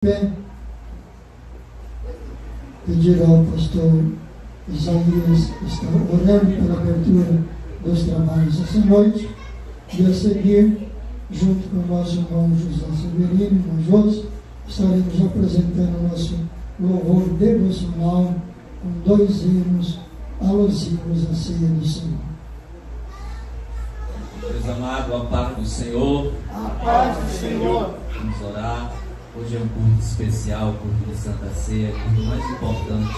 pé, pedir ao pastor Isaías estar orando pela abertura dos trabalhos essa noite, e a seguir, junto com o nosso irmão José Severino, irmão José, estaremos apresentando o nosso louvor devocional com 2 hinos alusivos à ceia do Senhor. Deus amado, a paz do Senhor. A paz do Senhor. Vamos orar. Hoje é um culto especial, culto de Santa Ceia, culto mais importante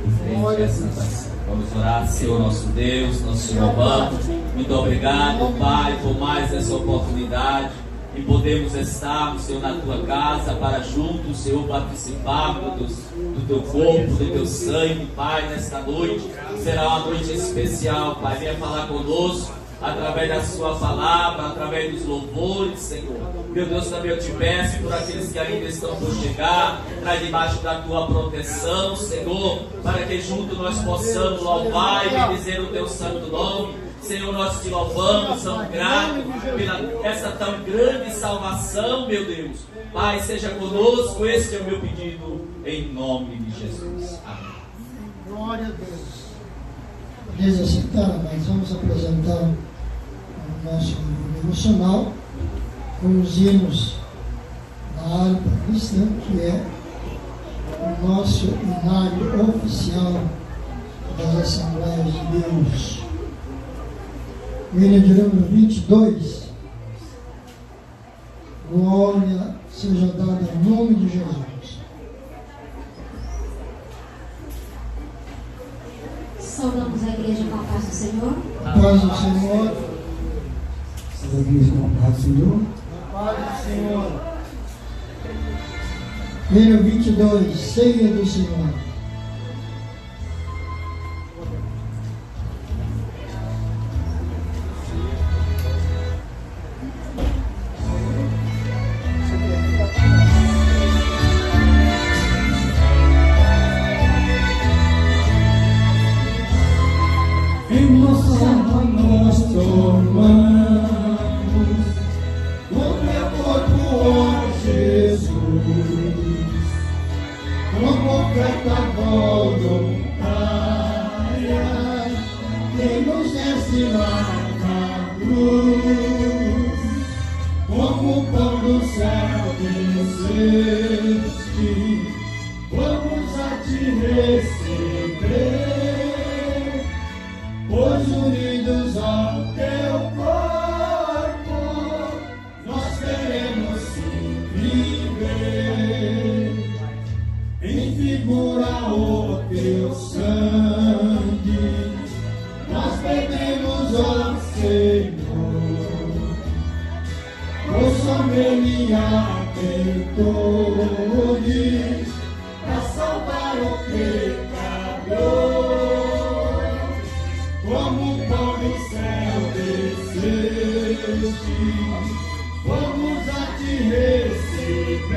referente à Santa Ceia. Vamos orar, Senhor nosso Deus, nosso Senhor amado. Muito obrigado, Pai, por mais essa oportunidade e podemos estar, Senhor, na tua casa para juntos, Senhor, participar do teu corpo, do teu sangue, Pai, nesta noite. Será uma noite especial, Pai. Venha falar conosco através da sua palavra, através dos louvores, Senhor. Meu Deus, também eu te peço por aqueles que ainda estão por chegar, traz debaixo da tua proteção, Senhor, para que juntos nós possamos louvar e bendizer o teu santo nome. Senhor, nós te louvamos, somos gratos pela essa tão grande salvação, meu Deus. Pai, seja conosco, este é o meu pedido, em nome de Jesus. Amém. Glória a Deus. Diz assim, nós vamos apresentar o nosso devocional com os hinos da harpa cristã, que é o nosso hinário oficial das Assembleias de Deus. O hino de número 22. Glória seja dada em nome de Jesus. Saudamos a igreja com a paz do Senhor. A paz do Senhor. Saúde a igreja com a paz do Senhor. A paz do Senhor. Hino 22, ceia do Senhor. Em nossa alma nós tomamos o teu corpo, ó Jesus, como oferta voluntária, que nos desce lá na cruz, como pão do céu desceste, vamos a te receber. Pois unidos ao teu corpo, nós queremos sim viver. Em figura o teu sangue, nós pedimos ao Senhor. Pois somente há pecadores para salvar o pecador. Como o pão do céu desceste, vamos a te receber,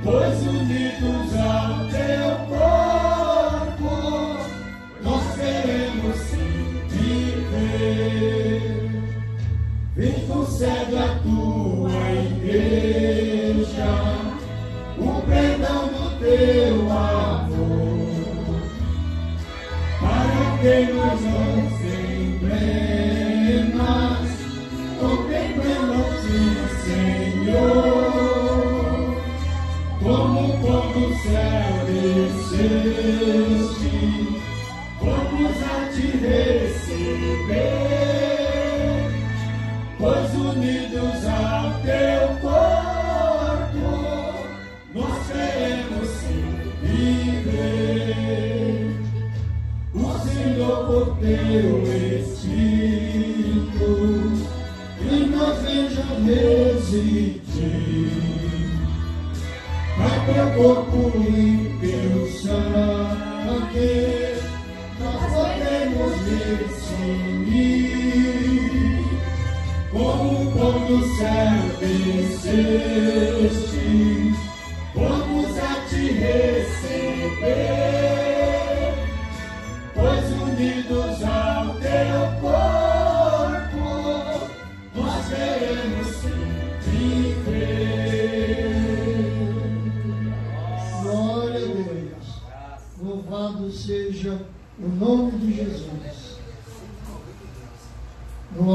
pois unidos ao teu corpo, nós queremos sim viver. Vem, concede a tua igreja o perdão do teu amor, para que nos emblemas contemplemos-te, Senhor, como o pão do céu desceste, vamos a te receber, pois unidos ao teu corpo, nós queremos sim viver. O Senhor, por teu Espírito, em nós veja residir. A teu corpo e teu sangue, nós podemos discernir. Como o pão do céu desceste, vamos a te receber. Pois unidos ao teu corpo, nós queremos sim viver.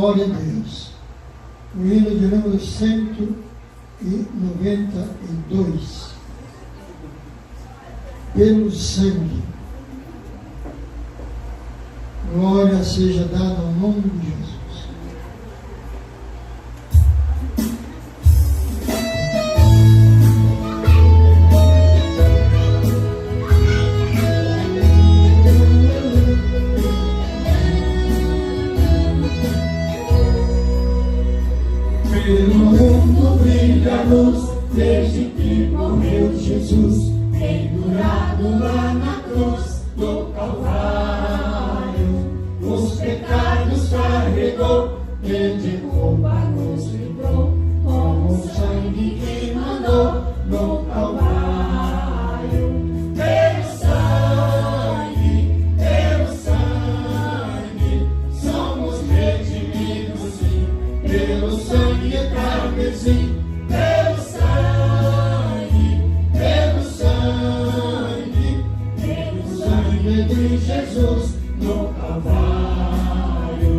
Glória a Deus. O hino de número 192. Pelo sangue. Glória seja dada ao nome de Jesus. Pelo mundo brilha a luz, desde que morreu Jesus, pendurado lá na cruz do Calvário. Os pecados carregou, e de culpa nos livrou, com o sangue que mandou no Calvário. Pelo sangue, somos redimidos, sim, pelo sangue carmesim, pelo sangue de Jesus no Calvário.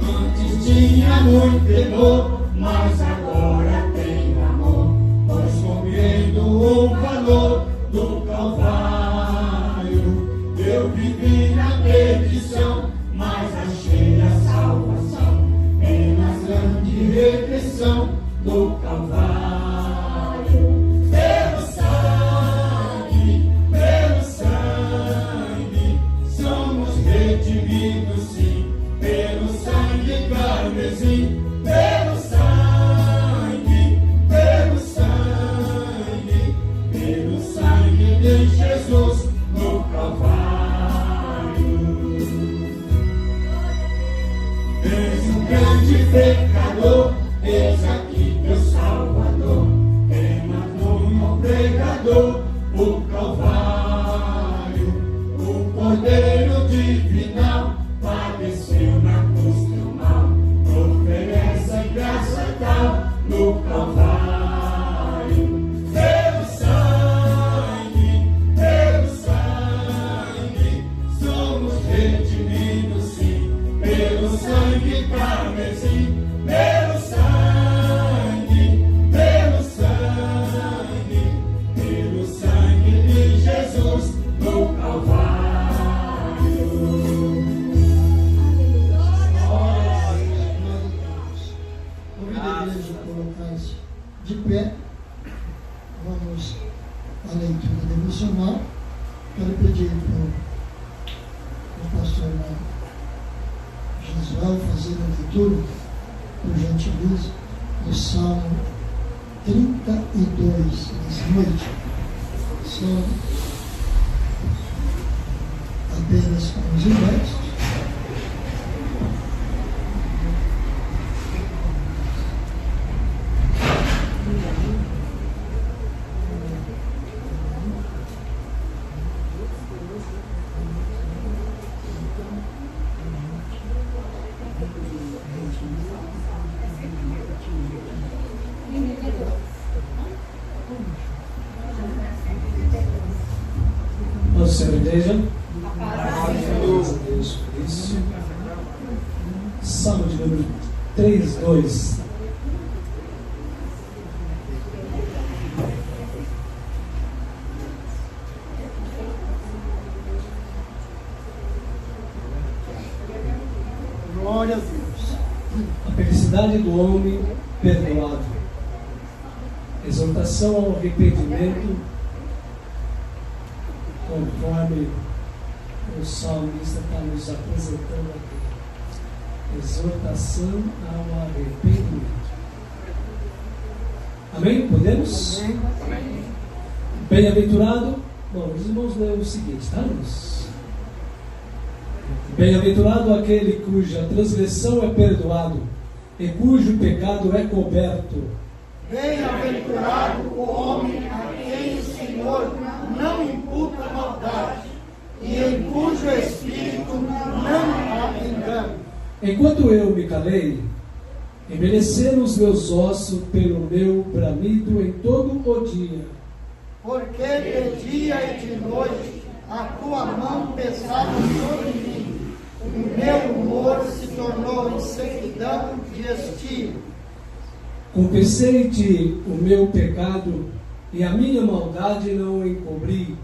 Antes tinha muito temor, mas agora tem amor, pois compreendo o valor do Calvário. Eu vivi na perdição, mas achei a salvação pela grande redenção do Calvário. Pelo sangue, somos redimidos, sim, pelo sangue carmesim, pelo sangue de Jesus no Calvário. És um grande pecador, eis aqui teu Salvador, queimador no pregador, o Calvário. O Cordeiro divinal padeceu na cruz teu mal, oferece graça tal no Calvário. Pelo sangue, somos redimidos, sim, pelo sangue carmesim, pelo sangue de Jesus no Calvário. Glória a Deus. Convido a igreja a colocar-se de pé. Vamos à leitura devocional. Quero pedir para o pastor Josué fazer a leitura, por gentileza, do Salmo 32 nessa noite. São apenas 11 versos. Nossa Senhora Igreja, graças a Deus por isso. Salmo de número 32. Glória a Deus. A felicidade do homem perdoado. Exortação ao arrependimento, conforme o salmista está nos apresentando aqui. Exortação ao arrependimento. Amém? Podemos? Amém. Bem-aventurado. Bom, os irmãos leram o seguinte, tá, Luz? Bem-aventurado aquele cuja transgressão é perdoado e cujo pecado é coberto. Bem-aventurado o homem a quem o Senhor não imputa maldade e em cujo espírito não há engano. Enquanto eu me calei, envelheceram os meus ossos pelo meu bramido em todo o dia. Porque de dia e de noite a tua mão pesava sobre mim, O meu humor se tornou em sequidão de estio. Confessei-te o meu pecado e a minha maldade não encobri.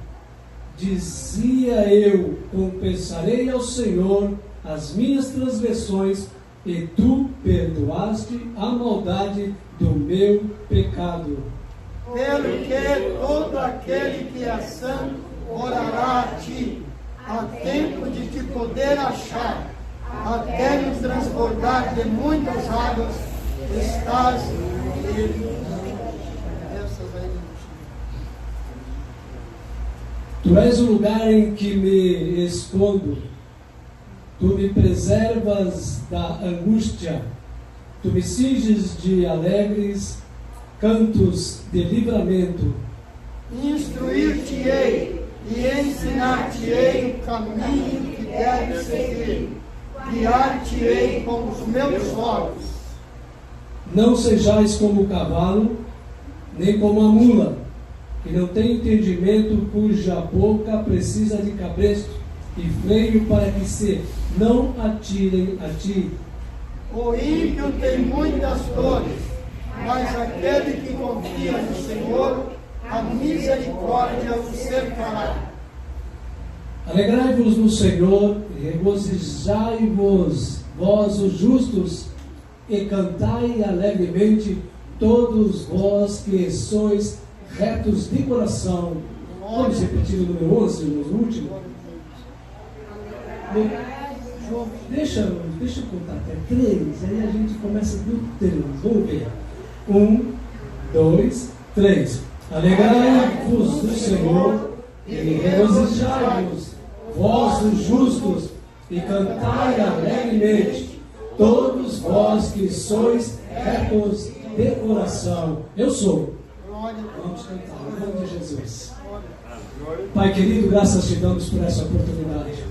Dizia eu: confessarei ao Senhor as minhas transgressões, e tu perdoaste a maldade do meu pecado. Pelo que todo aquele que é santo orará a ti, a tempo de te poder achar, até no transbordar de muitas águas, estás livre. Tu és o lugar em que me escondo. Tu me preservas da angústia. Tu me cinges de alegres cantos de livramento. Instruir-te-ei e ensinar-te-ei o caminho que deves seguir. Guiar-te-ei com os meus olhos. Não sejais como o cavalo, nem como a mula, que não tem entendimento, cuja boca precisa de cabresto e freio para que se não atirem a ti. O ímpio tem muitas dores, mas aquele que confia no Senhor, a misericórdia o cercará. Alegrai-vos no Senhor e regozijai-vos, vós os justos, e cantai alegremente, todos vós que sois retos de coração. Vamos repetir o número 11, no último? Deixa eu contar até 3, aí a gente começa do 3. Vamos ver. 1, 2, 3. Alegrai-vos do Senhor e regozijai-vos, vós os justos, e cantai alegremente, todos vós que sois retos de coração. Eu sou. Vamos cantar, em nome de Jesus. Pai querido, graças te damos por essa oportunidade.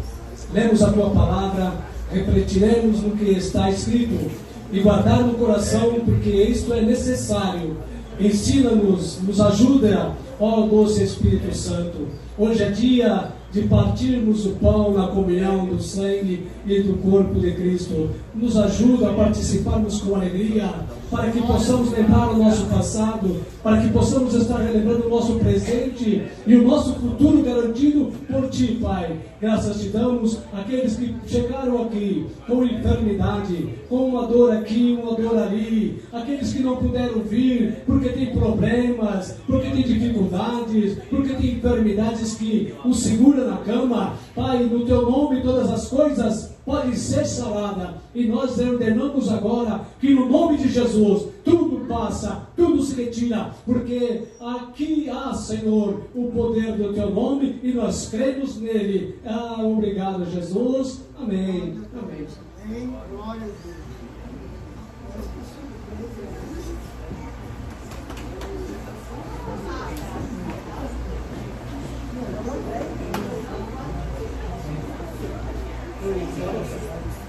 Lemos a tua palavra, refletiremos no que está escrito e guardar no coração, porque isto é necessário. Ensina-nos, nos ajuda, ó doce Espírito Santo. Hoje é dia de partirmos o pão na comunhão do sangue e do corpo de Cristo. Nos ajuda a participarmos com alegria, para que possamos lembrar o nosso passado, para que possamos estar relembrando o nosso presente e o nosso futuro garantido por Ti, Pai. Graças te damos àqueles que chegaram aqui com enfermidade, com uma dor aqui, uma dor ali, aqueles que não puderam vir porque tem problemas, porque tem dificuldades, porque tem enfermidades que o seguram na cama. Pai, no Teu nome todas as coisas podem ser saradas, e nós ordenamos agora que no nome de Jesus tudo passa, tudo se retira, porque aqui há, Senhor, o poder do Teu nome e nós cremos nele. Obrigado, Jesus. Amém. Amém. Amém. Glória a Deus.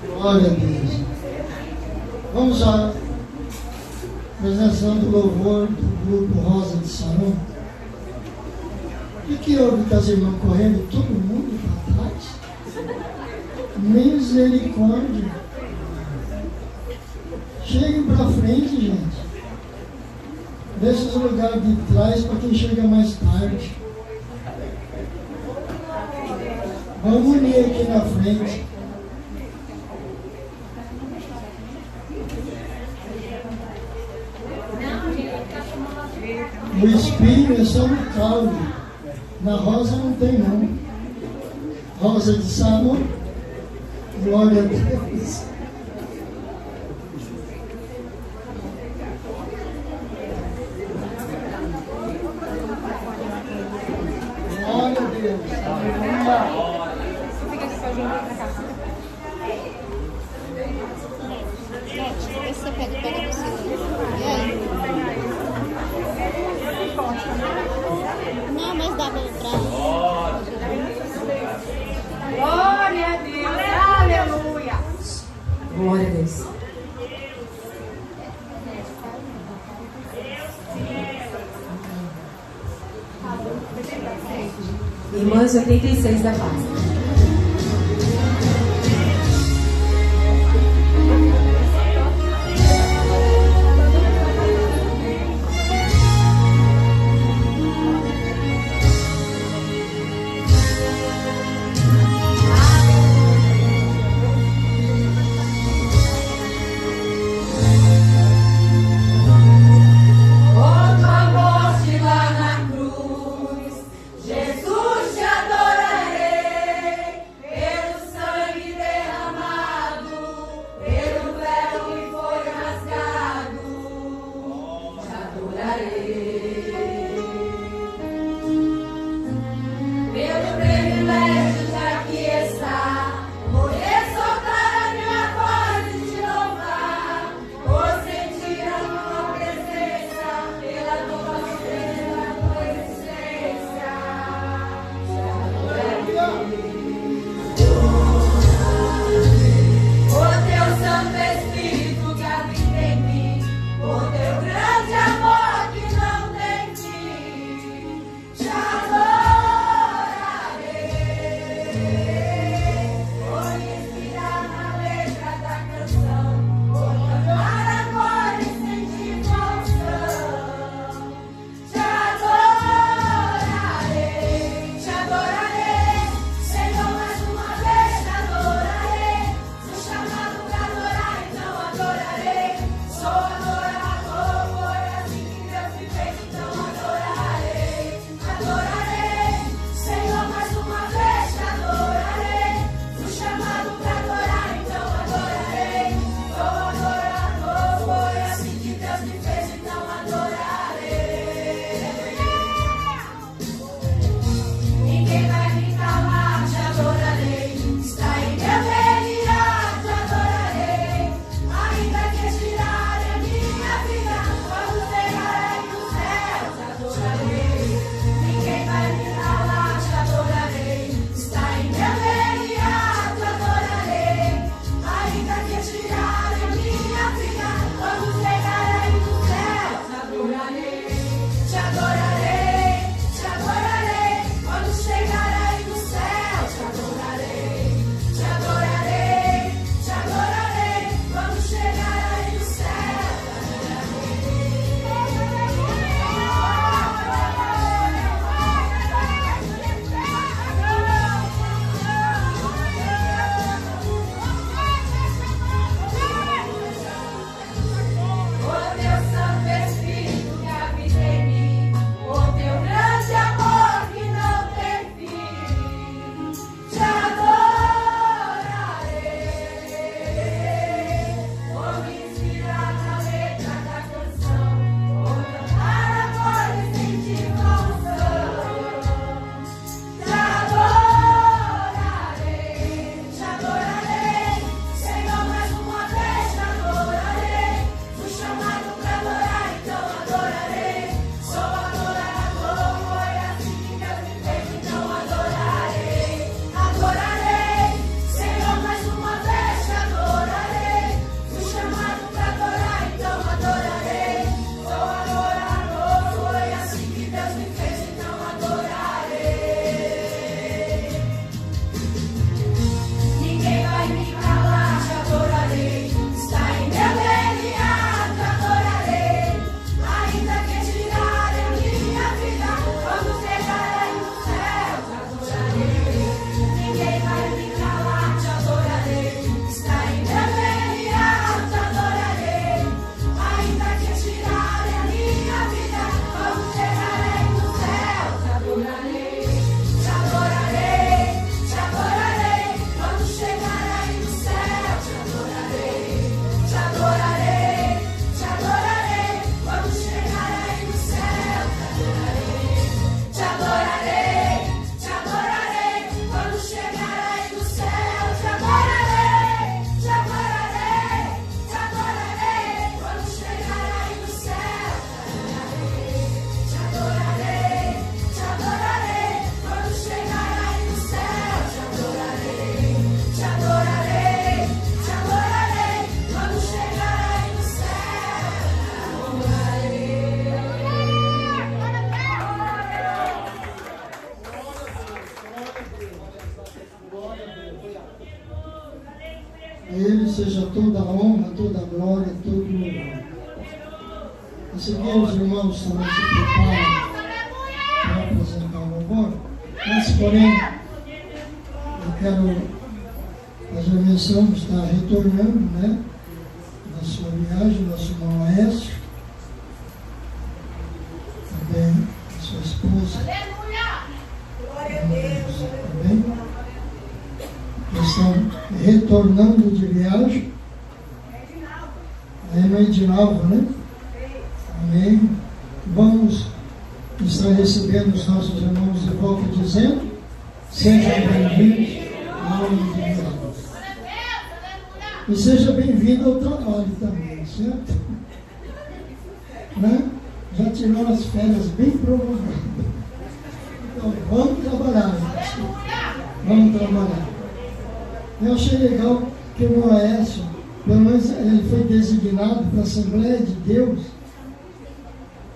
Glória a Deus. Vamos à apresentação do louvor do grupo Rosa de Saron. O que houve com as irmãs correndo? Todo mundo para trás? Misericórdia. Cheguem para frente, gente. Deixa os lugares de trás para quem chega mais tarde. Vamos unir aqui na frente. O espinho é só no caule. Na rosa não tem não. Rosa de Saron. Glória a Deus. Glória a Deus. Aleluia. Você pega no celular. E aí? Não, mas dá pra entrar. Glória a Deus. Aleluia. Glória a Deus. Irmãs 86 da paz. toda a honra, toda a glória, todo o louvor. A seguir, os irmãos também se preparam para apresentar o louvor. Mas, porém, eu quero fazer menção, está retornando, né, da sua viagem, nosso irmão Aécio, também a sua esposa. Glória a Deus! Também. Estão retornando de viagem. É no Edinalva, né? Amém. Vamos estar recebendo os nossos irmãos de volta dizendo: sejam bem-vindos ao nome de Jesus. E seja bem-vindo ao trabalho também, certo? Né? Já tirou as férias bem prolongadas. Então, vamos trabalhar, gente. Vamos trabalhar. Eu achei legal que o Moaécio, pelo menos ele foi designado para a Assembleia de Deus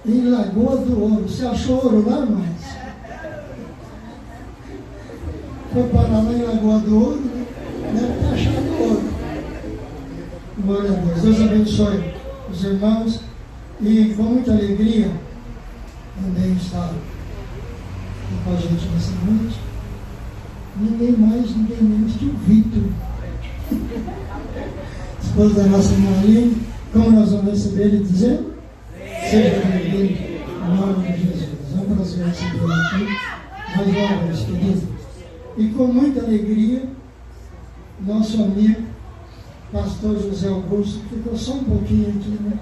em Lagoa do Ouro. Você achou ouro lá, Moaécio? Foi parar lá em Lagoa do Ouro, né? Deve ter achado ouro. Glória a Deus. Deus abençoe os irmãos e com muita alegria também está com a gente nessa noite. Ninguém mais, ninguém menos que o Vitor, esposo da nossa Maria. Como nós vamos receber ele dizendo? Seja bem-vindo em nome de Jesus. É um prazer recebê-lo aqui mais uma vez, querido. E com muita alegria, nosso amigo, pastor José Augusto, que ficou só um pouquinho aqui, né?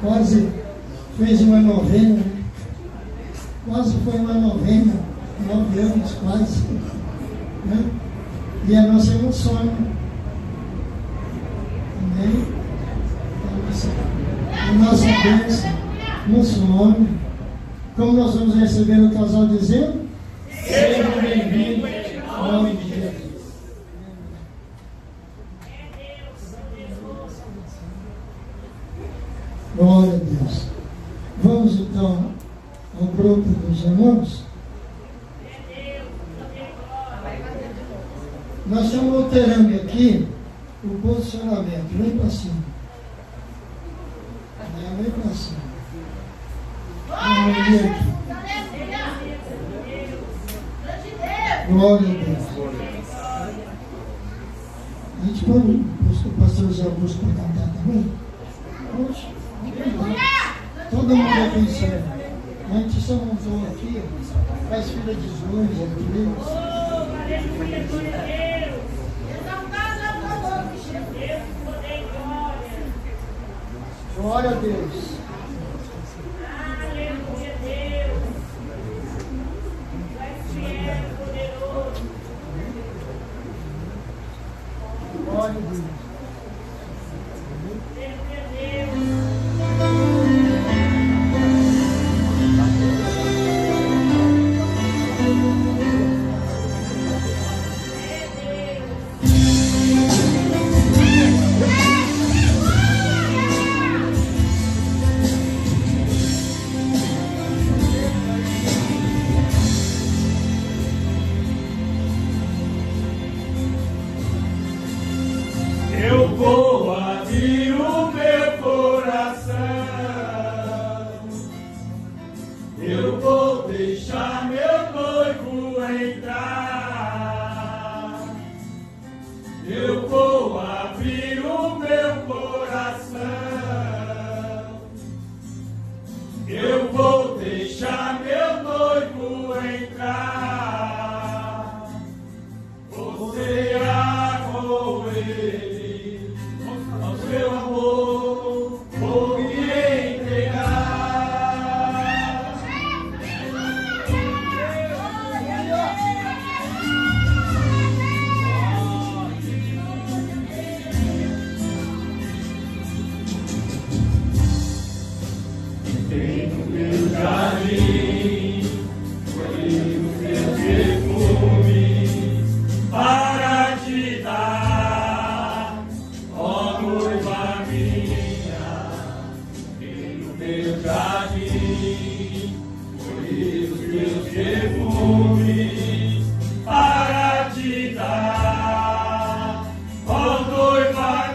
Quase fez uma novena, né? Quase foi uma novena, 9 anos quase, né? E a nossa emoção, amém? A nossa bênção, nosso homem. Como nós vamos receber o casal dizendo? Sejam bem-vindos em nome de Jesus. Glória a Deus. Vamos então ao grupo dos irmãos. Nós estamos alterando aqui o posicionamento. Vem para cima. Vem para cima. Vamos ver aqui. Glória a Deus. A gente pode o pastor José Augusto para cantar também? Poxa, todo mundo aqui em cima. A gente só montou aqui, faz fila de luz aqui. Glória a Deus. Aleluia, Deus. Poderoso. Glória a Deus. Eu vou abrir o meu coração, eu vou deixar meu noivo entrar, eu vou abrir o meu coração, eu vou deixar meu noivo entrar, você com ele. Ao seu amor vou me entregar. Tem no meu jardim, colhi os meus perfumes para te dar. Noiva minha, no meu jardim, colhi os meus perfumes para te dar, ó noiva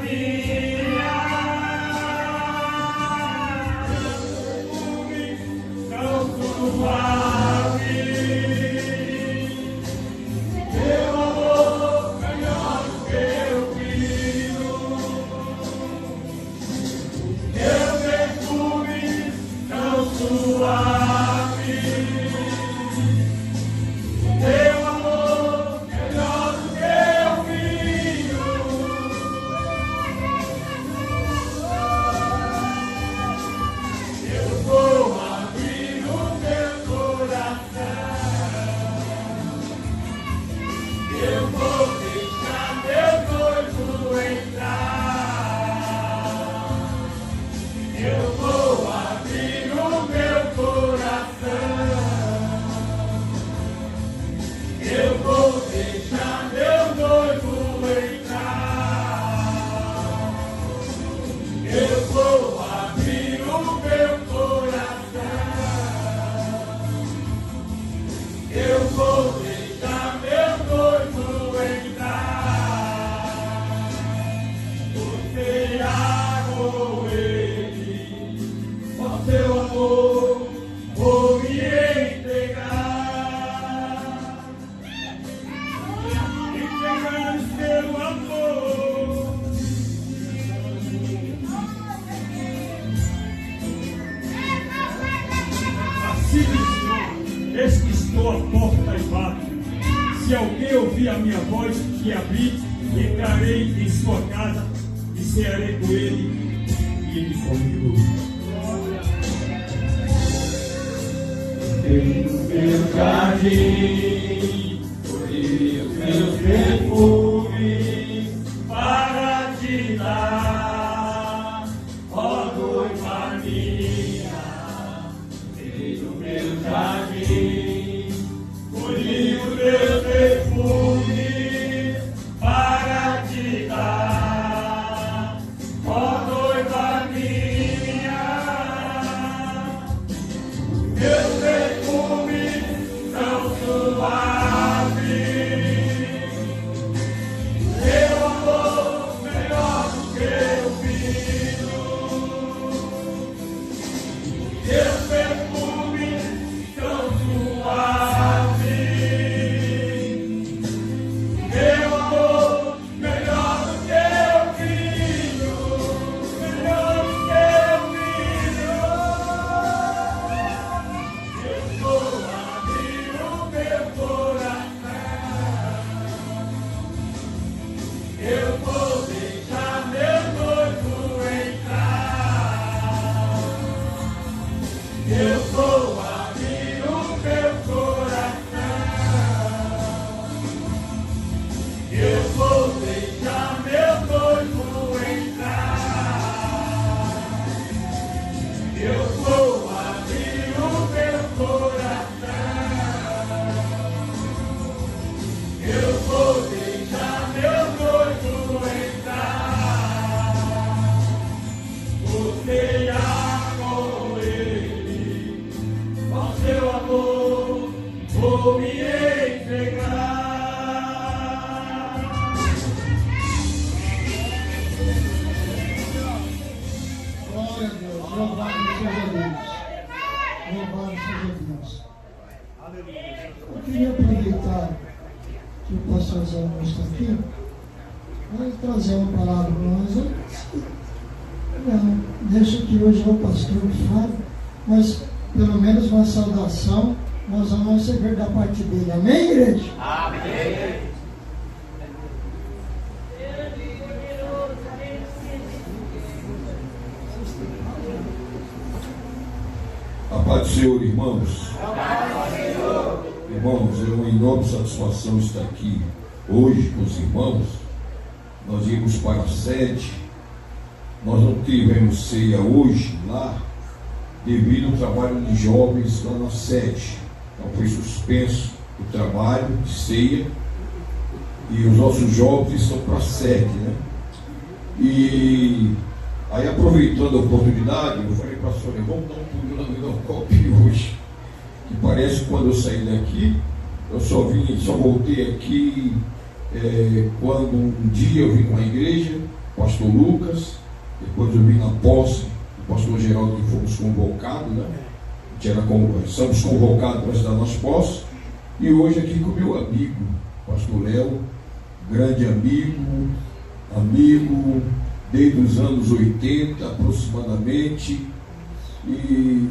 ao seu amor vou me entregar. Entregar o seu amor. Assim diz o Senhor, eis que estou à porta e bato. Se alguém ouvir a minha voz e abrir, entrarei em sua casa e cearei com ele e ele comigo. Tenho meu jardim, colhi os meus perfumes para te dar, ó noiva minha. Tenho meu jardim, colhi os meus perfumes para te dar, ó noiva minha. Meus perfumes são suaves, meu amor melhor do que o vinho. Meus perfumes são suaves, meu amor melhor do que o vinho, melhor do que o vinho. Eu vou abrir o meu coração, eu vou deixar meu noivo entrar. Eu vou abrir o meu coração, eu vou deixar meu noivo entrar. Eu vou abrir o meu coração, eu vou deixar meu noivo entrar. Você com ele, ao seu amor vou me entregar. Glória a Deus, louvado seja Deus. Louvado seja Deus. Eu queria aproveitar que o pastor Zé não está aqui, para trazer uma palavra para nós. Deixa que hoje é o pastor que fala, mas pelo menos uma saudação nós vamos receber da parte dele. Amém, igreja? Amém. A paz do Senhor, irmãos. Irmãos, é uma enorme satisfação estar aqui hoje com os irmãos. Nós íamos para a sede, nós não tivemos ceia hoje lá, devido ao trabalho de jovens lá na sede. Então foi suspenso o trabalho de ceia e os nossos jovens estão para a sede, né? E aí, aproveitando a oportunidade, eu falei para a Sônia, vamos dar um pulo lá no copo hoje. Que parece que quando eu saí daqui, eu só voltei aqui quando um dia eu vim com a igreja, pastor Lucas, depois eu vim na posse, o pastor Geraldo, que fomos convocados, né? Somos convocados para estar nas posses, e hoje aqui com o meu amigo, pastor Léo, grande amigo desde os anos 80 aproximadamente, e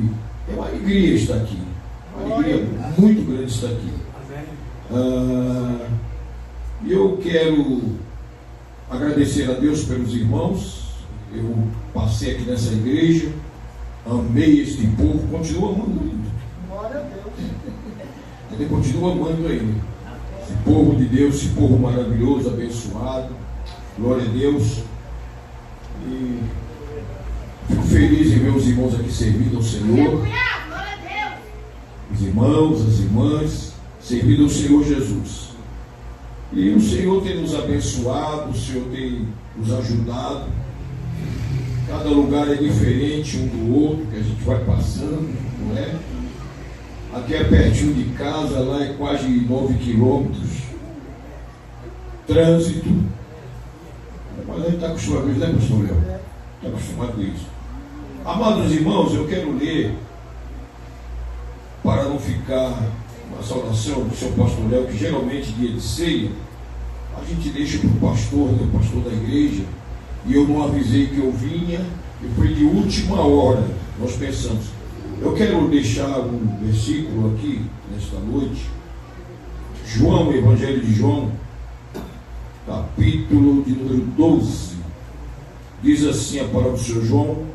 é uma alegria estar aqui, uma alegria muito grande estar aqui. E eu quero agradecer a Deus pelos irmãos. Eu passei aqui nessa igreja, amei este povo, continuo amando ainda. Glória a Deus. Ele continua amando ainda. Esse povo de Deus, esse povo maravilhoso, abençoado. Glória a Deus. E fico feliz em ver os irmãos aqui servindo ao Senhor. Os irmãos, as irmãs, servindo ao Senhor Jesus. E o Senhor tem nos abençoado, o Senhor tem nos ajudado. Cada lugar é diferente um do outro, que a gente vai passando, não é? Aqui é pertinho de casa, lá é quase 9 quilômetros. Trânsito. Mas a gente está acostumado com isso, né, pastor Léo? Está acostumado com isso. Amados irmãos, eu quero ler, para não ficar uma saudação do seu pastor Léo, que geralmente dia de ceia, a gente deixa para o pastor, que é o pastor da igreja, e eu não avisei que eu vinha, e foi de última hora, nós pensamos. Eu quero deixar um versículo aqui, nesta noite, João, Evangelho de João, capítulo de número 12, diz assim a palavra do Senhor, João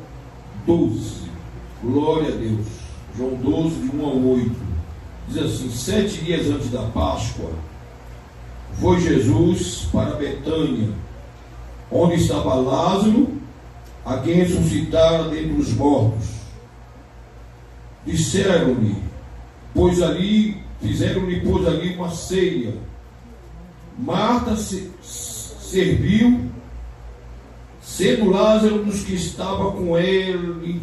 12, glória a Deus, João 12, de 1 a 8, diz assim: 7 dias antes da Páscoa, foi Jesus para Betânia, onde estava Lázaro, a quem ressuscitara dentre os mortos. Disseram-lhe, fizeram-lhe uma ceia. Marta serviu, sendo Lázaro dos que estava com ele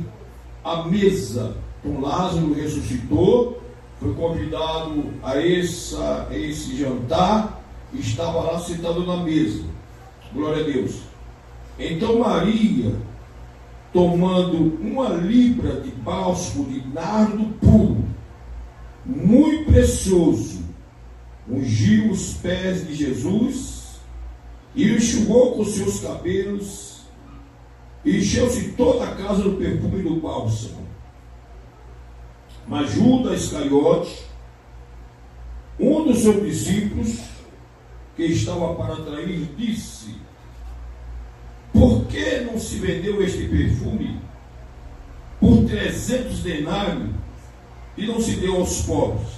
à mesa. Então Lázaro ressuscitou, foi convidado a esse jantar, e estava lá sentado na mesa. Glória a Deus. Então Maria, tomando 1 libra de bálsamo de nardo puro, muito precioso, ungiu os pés de Jesus e o enxugou com seus cabelos, e encheu-se toda a casa do perfume do bálsamo. Mas Judas Iscariote, um dos seus discípulos, que estava para trair, disse: por que não se vendeu este perfume por 300 denários e não se deu aos pobres?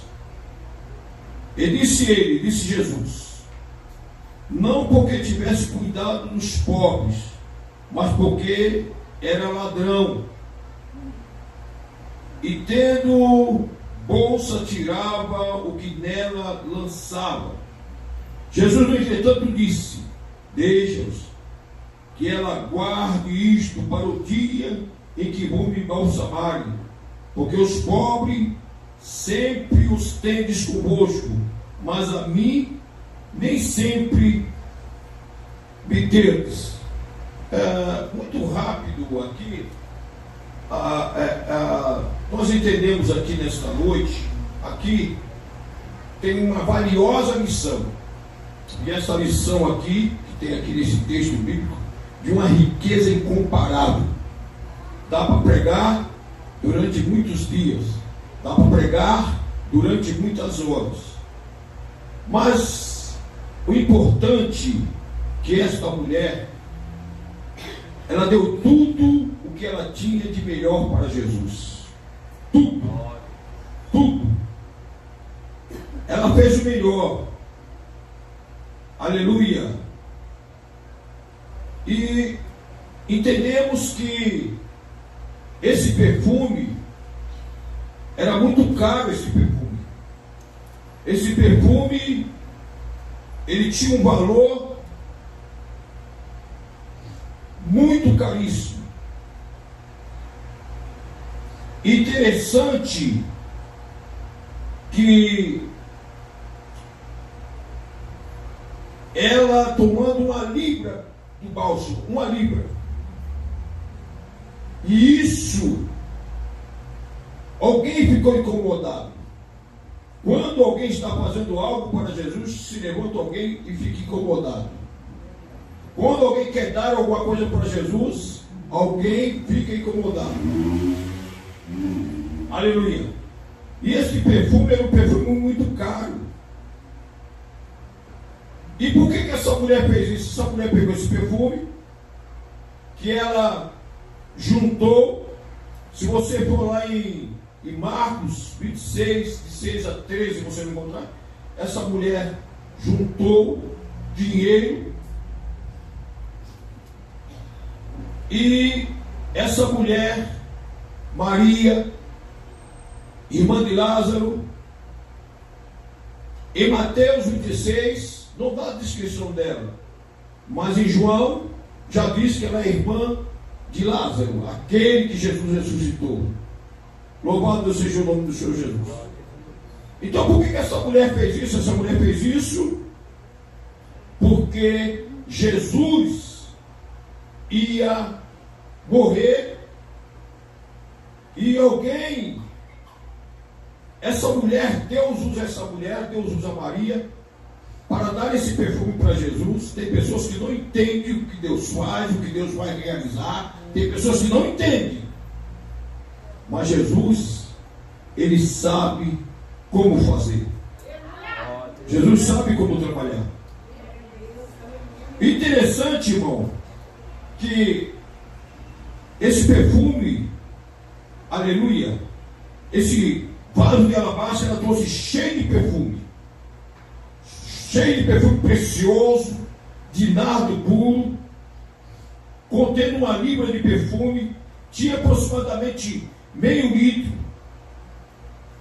E disse Jesus, não porque tivesse cuidado dos pobres, mas porque era ladrão, e tendo bolsa tirava o que nela lançava. Jesus, no entretanto, disse: deixa-os, que ela guarde isto para o dia em que vou me embalsamar, porque os pobres sempre os tendes convosco, mas a mim nem sempre me tendes. Muito rápido aqui, nós entendemos aqui nesta noite, aqui tem uma valiosa lição, e essa lição aqui, que tem aqui nesse texto bíblico, de uma riqueza incomparável. Dá para pregar durante muitos dias, dá para pregar durante muitas horas, mas o importante é que esta mulher, ela deu tudo o que ela tinha de melhor para Jesus, tudo, ela fez o melhor, aleluia. E entendemos que esse perfume era muito caro. Esse perfume ele tinha um valor muito caríssimo. Interessante que ela, tomando 1 libra do bálsamo, 1 libra, e isso, alguém ficou incomodado. Quando alguém está fazendo algo para Jesus, se levanta alguém e fica incomodado. Quando alguém quer dar alguma coisa para Jesus, alguém fica incomodado. Aleluia. E esse perfume era um perfume muito caro. E por que essa mulher fez isso? Essa mulher pegou esse perfume, que ela juntou. Se você for lá em Marcos 26, de 6 a 13, você vai encontrar. Essa mulher juntou dinheiro, e essa mulher, Maria, irmã de Lázaro, em Mateus 26, não dá a descrição dela, mas em João já diz que ela é irmã de Lázaro, aquele que Jesus ressuscitou. Louvado seja o nome do Senhor Jesus. Então por que essa mulher fez isso? Essa mulher fez isso porque Jesus ia morrer E alguém, essa mulher, Deus usa Maria para dar esse perfume para Jesus. Tem pessoas que não entendem o que Deus faz, o que Deus vai realizar. Tem pessoas que não entendem. Mas Jesus, Ele sabe como fazer. Jesus sabe como trabalhar. Interessante, irmão, que esse perfume, aleluia, esse vaso de alabastro, ela trouxe cheio de perfume precioso, de nardo puro, contendo 1 libra de perfume, tinha aproximadamente meio litro.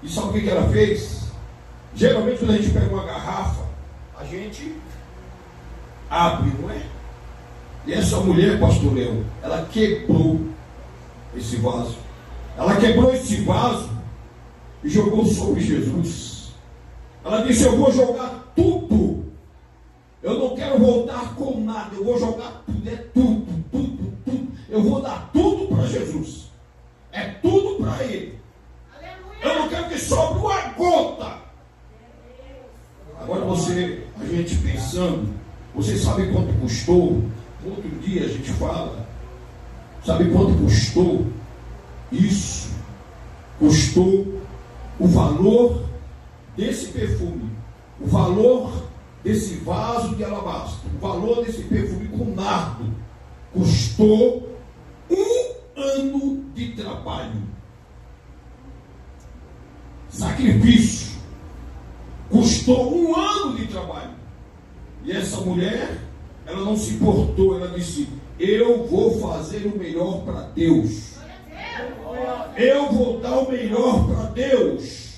E sabe o que ela fez? Geralmente quando a gente pega uma garrafa, a gente abre, não é? E essa mulher, pastor Léo, ela quebrou esse vaso. Ela quebrou esse vaso e jogou sobre Jesus. Ela disse: eu vou jogar tudo. Eu não quero voltar com nada. Eu vou jogar tudo. É tudo. Eu vou dar tudo para Jesus. É tudo para Ele. Eu não quero que sobre uma gota. Agora a gente pensando, você sabe quanto custou? Outro dia a gente fala, sabe quanto custou? Isso custou o valor desse perfume, o valor desse vaso de alabastro, o valor desse perfume com nardo, custou 1 ano de trabalho, sacrifício, custou 1 ano de trabalho. E essa mulher, ela não se importou, ela disse: eu vou fazer o melhor para Deus. Eu vou dar o melhor para Deus.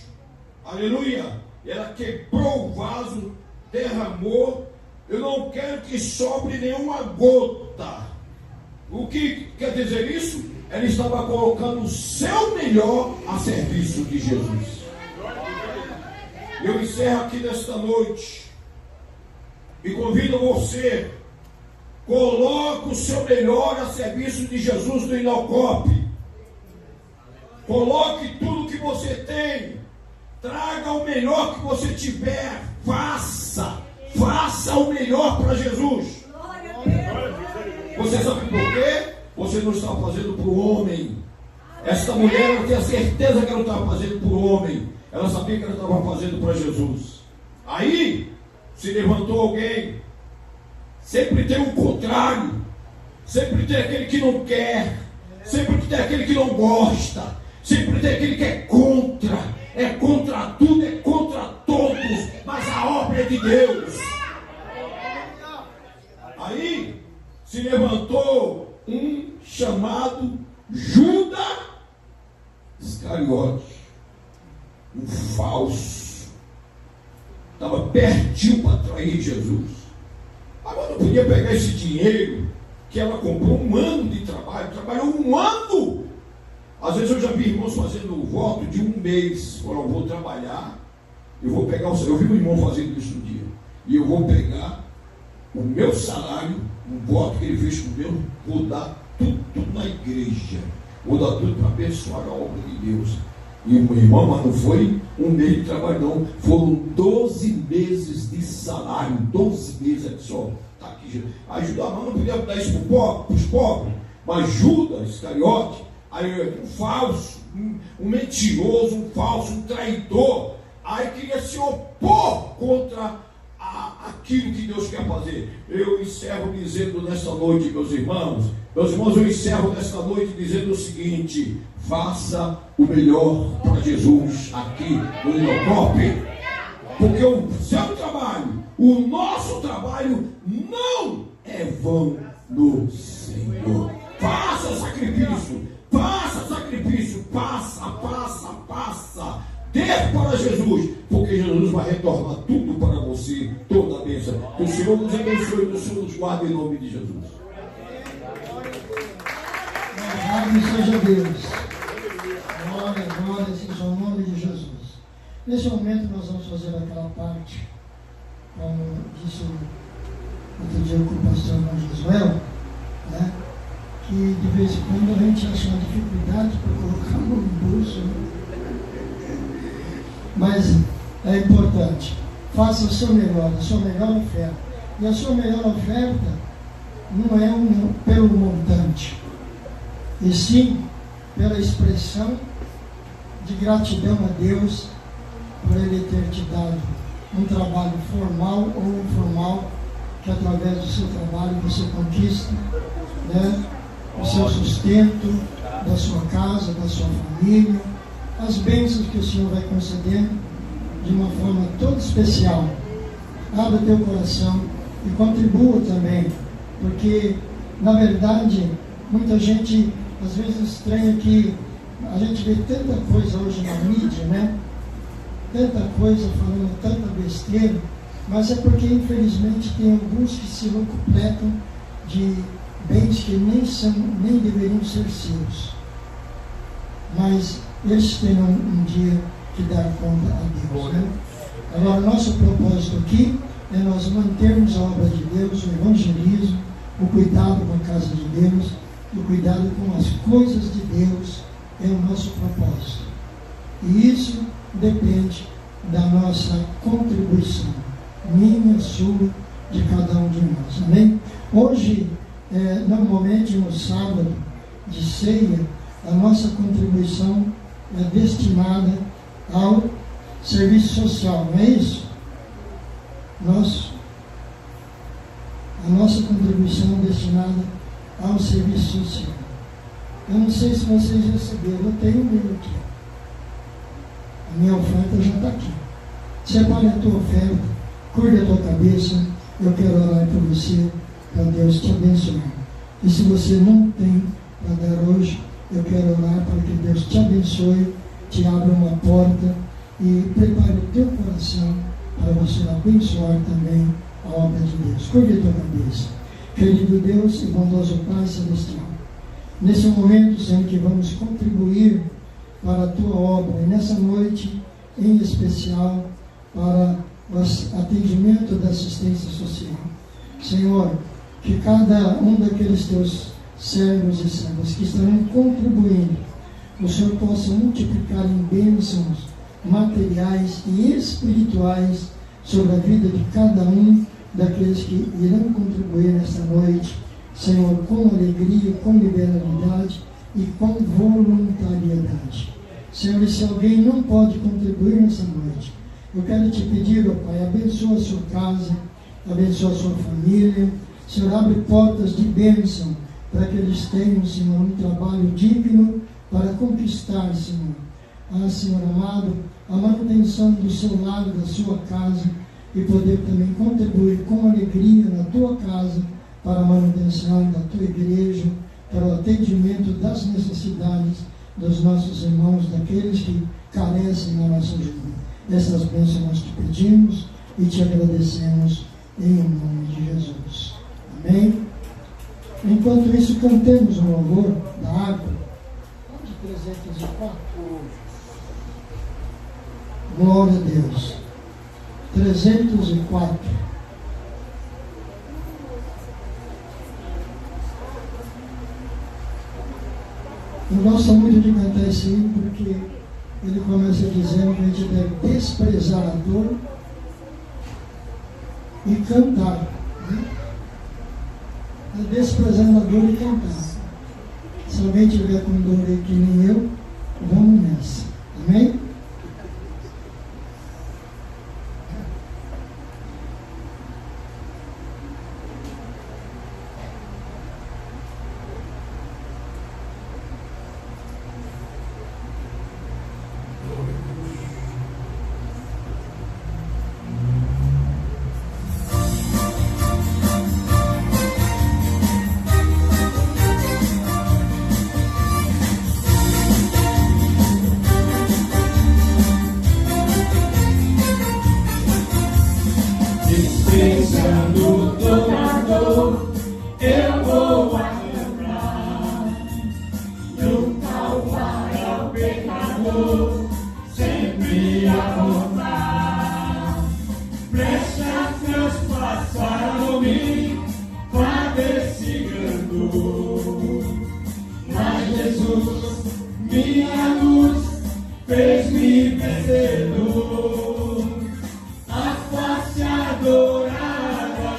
Aleluia. Ela quebrou o vaso, derramou. Eu não quero que sobre nenhuma gota. O que quer dizer isso? Ela estava colocando o seu melhor a serviço de Jesus. Eu encerro aqui nesta noite e convido você: coloque o seu melhor a serviço de Jesus no Inocope. Coloque tudo que você tem. Traga o melhor que você tiver. Faça o melhor para Jesus. Você sabe por quê? Você não está fazendo para o homem. Esta mulher, ela tinha certeza que ela não estava fazendo para o homem. Ela sabia que ela estava fazendo para Jesus. Aí se levantou alguém. Sempre tem um contrário. Sempre tem aquele que não quer. Sempre tem aquele que não gosta. Sempre tem aquele que é contra. É contra tudo, é contra todos. Mas a obra é de Deus. Aí se levantou um chamado Judas Iscariote. Um falso. Estava pertinho para trair Jesus. Agora não podia pegar esse dinheiro que ela comprou 1 ano de trabalho. Trabalhou 1 ano. Às vezes eu já vi irmãos fazendo o voto de 1 mês. Agora eu vou trabalhar, eu vou pegar eu vi um irmão fazendo isso um dia. E eu vou pegar o meu salário, um voto que ele fez com Deus, vou dar tudo na igreja. Vou dar tudo para abençoar a obra de Deus. E o meu irmão, mas não foi 1 mês de trabalho, não. Foram 12 meses de salário. 12 meses é só. Tá aqui, ajudar, mas não podia dar isso para os pobres. Mas Judas Iscariote, aí um falso, um mentiroso, um falso, um traidor, aí queria se opor contra aquilo que Deus quer fazer. Eu encerro dizendo nesta noite, meus irmãos, eu encerro nesta noite dizendo o seguinte: faça o melhor para Jesus aqui no Inocope, porque o seu trabalho, o nosso trabalho não é vão no Senhor. Faça sacrifício, passa, dê para Jesus, porque Jesus vai retornar tudo para você, toda a bênção. Que o Senhor nos abençoe, que o Senhor nos guarde em nome de Jesus. Louvado seja Deus. Glória seja o nome de Jesus. Nesse momento nós vamos fazer aquela parte, como disse outro dia com o pastor Josué, né? Que de vez em quando a gente acha uma dificuldade para colocar a mão mas é importante. Faça o seu melhor, a sua melhor oferta. E a sua melhor oferta não é pelo montante, e sim pela expressão de gratidão a Deus por Ele ter te dado um trabalho formal ou informal, que através do seu trabalho você conquista, né, o seu sustento, da sua casa, da sua família, as bênçãos que o Senhor vai concedendo de uma forma toda especial. Abra teu coração e contribua também, porque na verdade muita gente às vezes estranha que a gente vê tanta coisa hoje na mídia, né? Tanta coisa falando tanta besteira, mas é porque infelizmente tem alguns que se locupletam de bens que nem deveriam ser seus, mas eles terão um dia que dar conta a Deus, né? Agora, nosso propósito aqui é nós mantermos a obra de Deus, o evangelismo, o cuidado com a casa de Deus, o cuidado com as coisas de Deus, é o nosso propósito. E isso depende da nossa contribuição, minha, sua, de cada um de nós. Amém? Hoje, normalmente no sábado de ceia, a nossa contribuição é destinada ao serviço social, não é isso? A nossa contribuição é destinada ao serviço social. Eu não sei se vocês receberam, eu tenho o meu aqui. A minha oferta já está aqui. Separe a tua oferta, curva a tua cabeça, eu quero orar por você, para Deus te abençoar. E se você não tem para dar hoje, eu quero orar para que Deus te abençoe, te abra uma porta e prepare o teu coração para você abençoar também a obra de Deus. Curva a tua cabeça. Querido Deus e bondoso Pai Celestial, nesse momento, Senhor, que vamos contribuir para a tua obra, e nessa noite, em especial, para o atendimento da assistência social. Senhor, que cada um daqueles teus servos e servas que estarão contribuindo, o Senhor possa multiplicar em bênçãos materiais e espirituais sobre a vida de cada um daqueles que irão contribuir nesta noite, Senhor, com alegria, com liberalidade e com voluntariedade. Senhor, e se alguém não pode contribuir nessa noite, eu quero te pedir, ó Pai, abençoa a sua casa, abençoa a sua família. Senhor, abre portas de bênção para que eles tenham, Senhor, um trabalho digno para conquistar, Senhor, Senhor amado, a manutenção do seu lar, da sua casa, e poder também contribuir com alegria na tua casa para a manutenção da tua igreja, para o atendimento das necessidades dos nossos irmãos, daqueles que carecem da nossa ajuda. Essas bênçãos nós te pedimos e te agradecemos em nome de Jesus. Amém? Enquanto isso, cantemos o louvor da harpa de 304. Glória a Deus. 304. Eu gosto muito de cantar esse hino porque ele começa dizendo que a gente deve desprezar a dor e cantar, né? Desprezando a dor e cantar. Se alguém tiver com dor aí que nem eu, vamos nessa. Amém? Desprezando toda dor, eu vou arrancar do Calvário ao pecador, sempre a roubar. Brechas transpassaram-me, padecendo, mas Jesus, minha luz, fez-me vencedor. A face adorada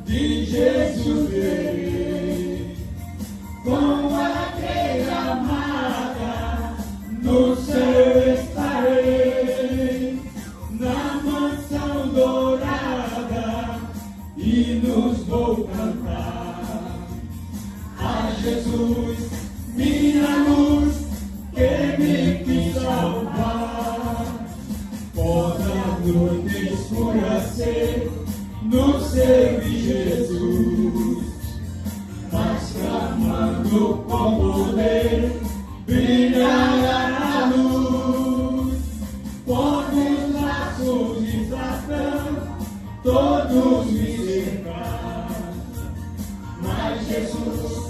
de Jesus verei, com a cruz amada no céu estarei, na mansão dourada, e nos vou cantar a Jesus, minha luz, que me quis salvar. Pode a noite escurecer no ser de Jesus, mas clamando com poder brilhará a luz. Quando os laços desatão, todos me cercar, mas Jesus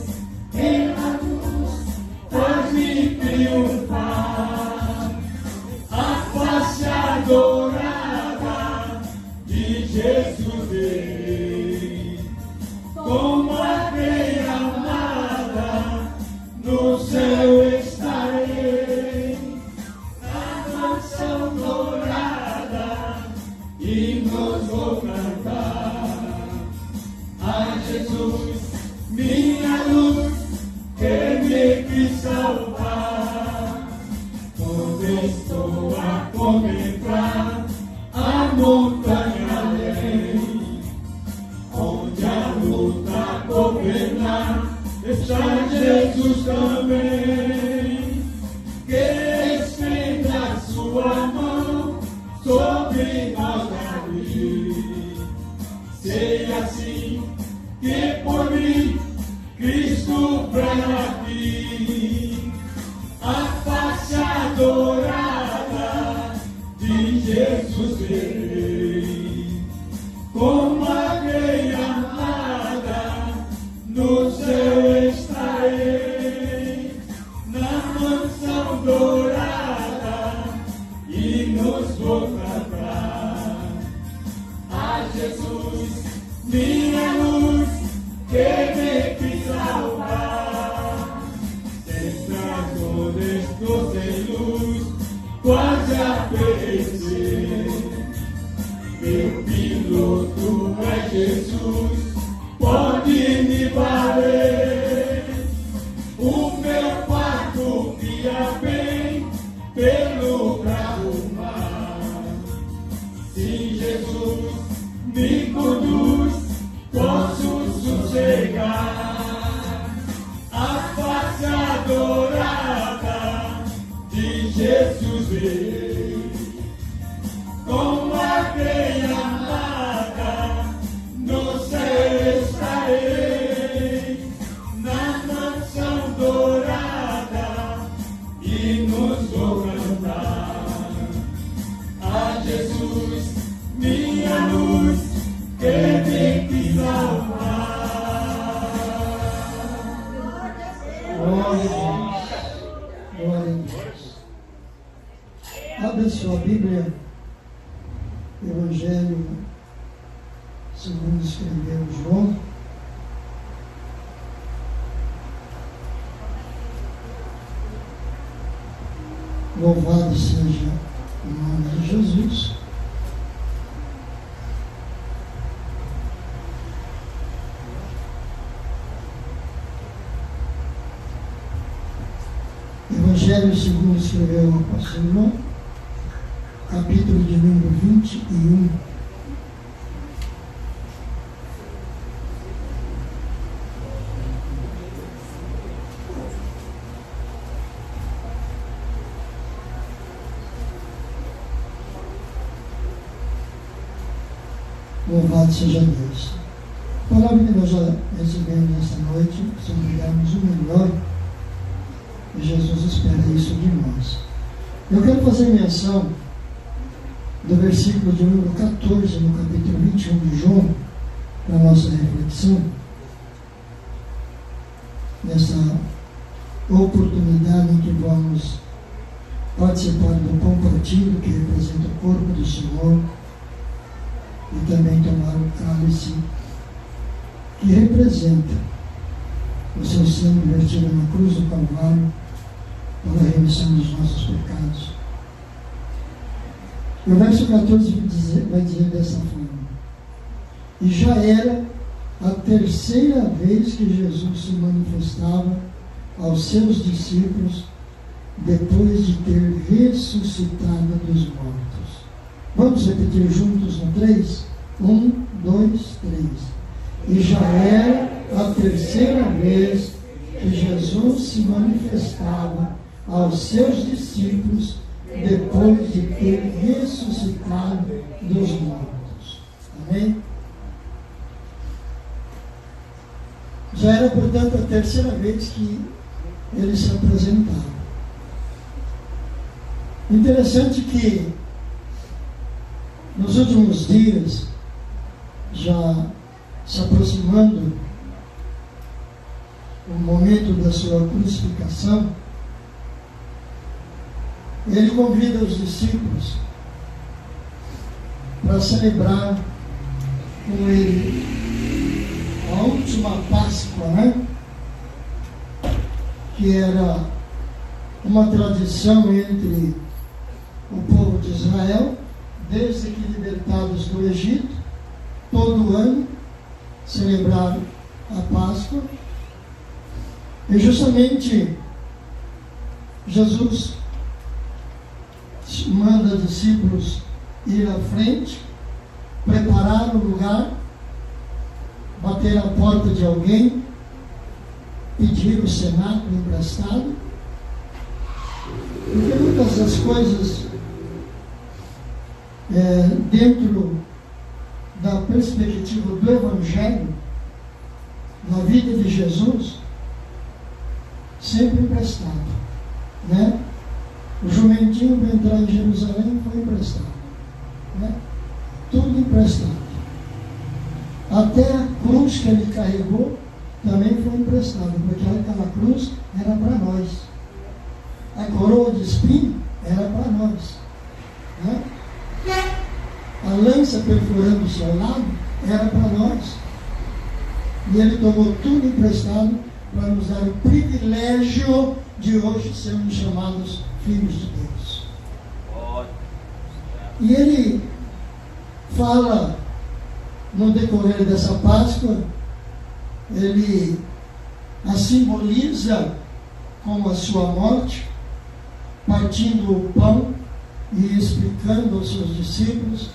em a luz faz-me triunfar. A face adorada de Jesus verei, como a grei amada no céu estarei, na mansão dourada, e nos vou cantar a Jesus, minha luz, que me quis salvar. Quando estou a contemplar a montanha além, onde a luta governar, está Jesus também, que estenda a sua mão sobre nós abrir. Sei assim que por mim Cristo vem aqui, a face adorada de Jesus verei, como a grei amada no céu estarei, na mansão dourada, e nos vou cantar a Jesus, minha luz, que me quis salvar. Sempre onde estou sem luz, quase a perecer, meu piloto é Jesus, pode me valer. O meu quarto guia bem pelo bravo mar. Se Jesus me conduz, posso sossegar. A face adorada de Jesus verei, com a grei amada no céu estarei, na mansão dourada, e nos vou cantar a Jesus, minha luz, que me quis salvar. Glória a Deus. Glória a Deus. Abra sua Bíblia, Evangelho segundo escreveu João. Louvado seja o nome de Jesus. Evangelho segundo escreveu o apóstolo João, capítulo de número 21. Louvado seja Deus. A palavra que nós já recebemos nesta noite, se darmos o melhor, e Jesus espera isso de nós. Eu quero fazer menção do versículo de número 14, no capítulo 21 de João, para a nossa reflexão, nessa oportunidade em que vamos participar do pão partido, que representa o corpo do Senhor, e também tomar o cálice, que representa o seu sangue vertido na cruz do Calvário, pela remissão dos nossos pecados. E o verso 14 vai dizer dessa forma: e já era a terceira vez que Jesus se manifestava aos seus discípulos depois de ter ressuscitado dos mortos. Vamos repetir juntos no 3? 1, 2, 3. E já era a terceira vez que Jesus se manifestava aos seus discípulos depois de ter ressuscitado dos mortos. Amém? Já era, portanto, a terceira vez que ele se apresentava. Interessante que nos últimos dias, já se aproximando o momento da sua crucificação, ele convida os discípulos para celebrar com ele a última Páscoa, né? Que era uma tradição entre o povo de Israel, desde que libertados do Egito, todo ano celebrar a Páscoa. E justamente Jesus manda discípulos ir à frente, preparar o lugar, bater a porta de alguém, pedir o cenáculo emprestado, porque muitas das coisas dentro da perspectiva do Evangelho, na vida de Jesus, sempre emprestado, né? O jumentinho para entrar em Jerusalém foi emprestado, né? Tudo emprestado. Até a cruz que ele carregou também foi emprestado, porque aquela cruz era para nós. A coroa de espinho era para nós, né? A lança perfurando o seu lado era para nós. E ele tomou tudo emprestado para nos dar o privilégio de hoje sermos chamados filhos de Deus. E ele fala no decorrer dessa Páscoa, ele a simboliza como a sua morte, partindo o pão e explicando aos seus discípulos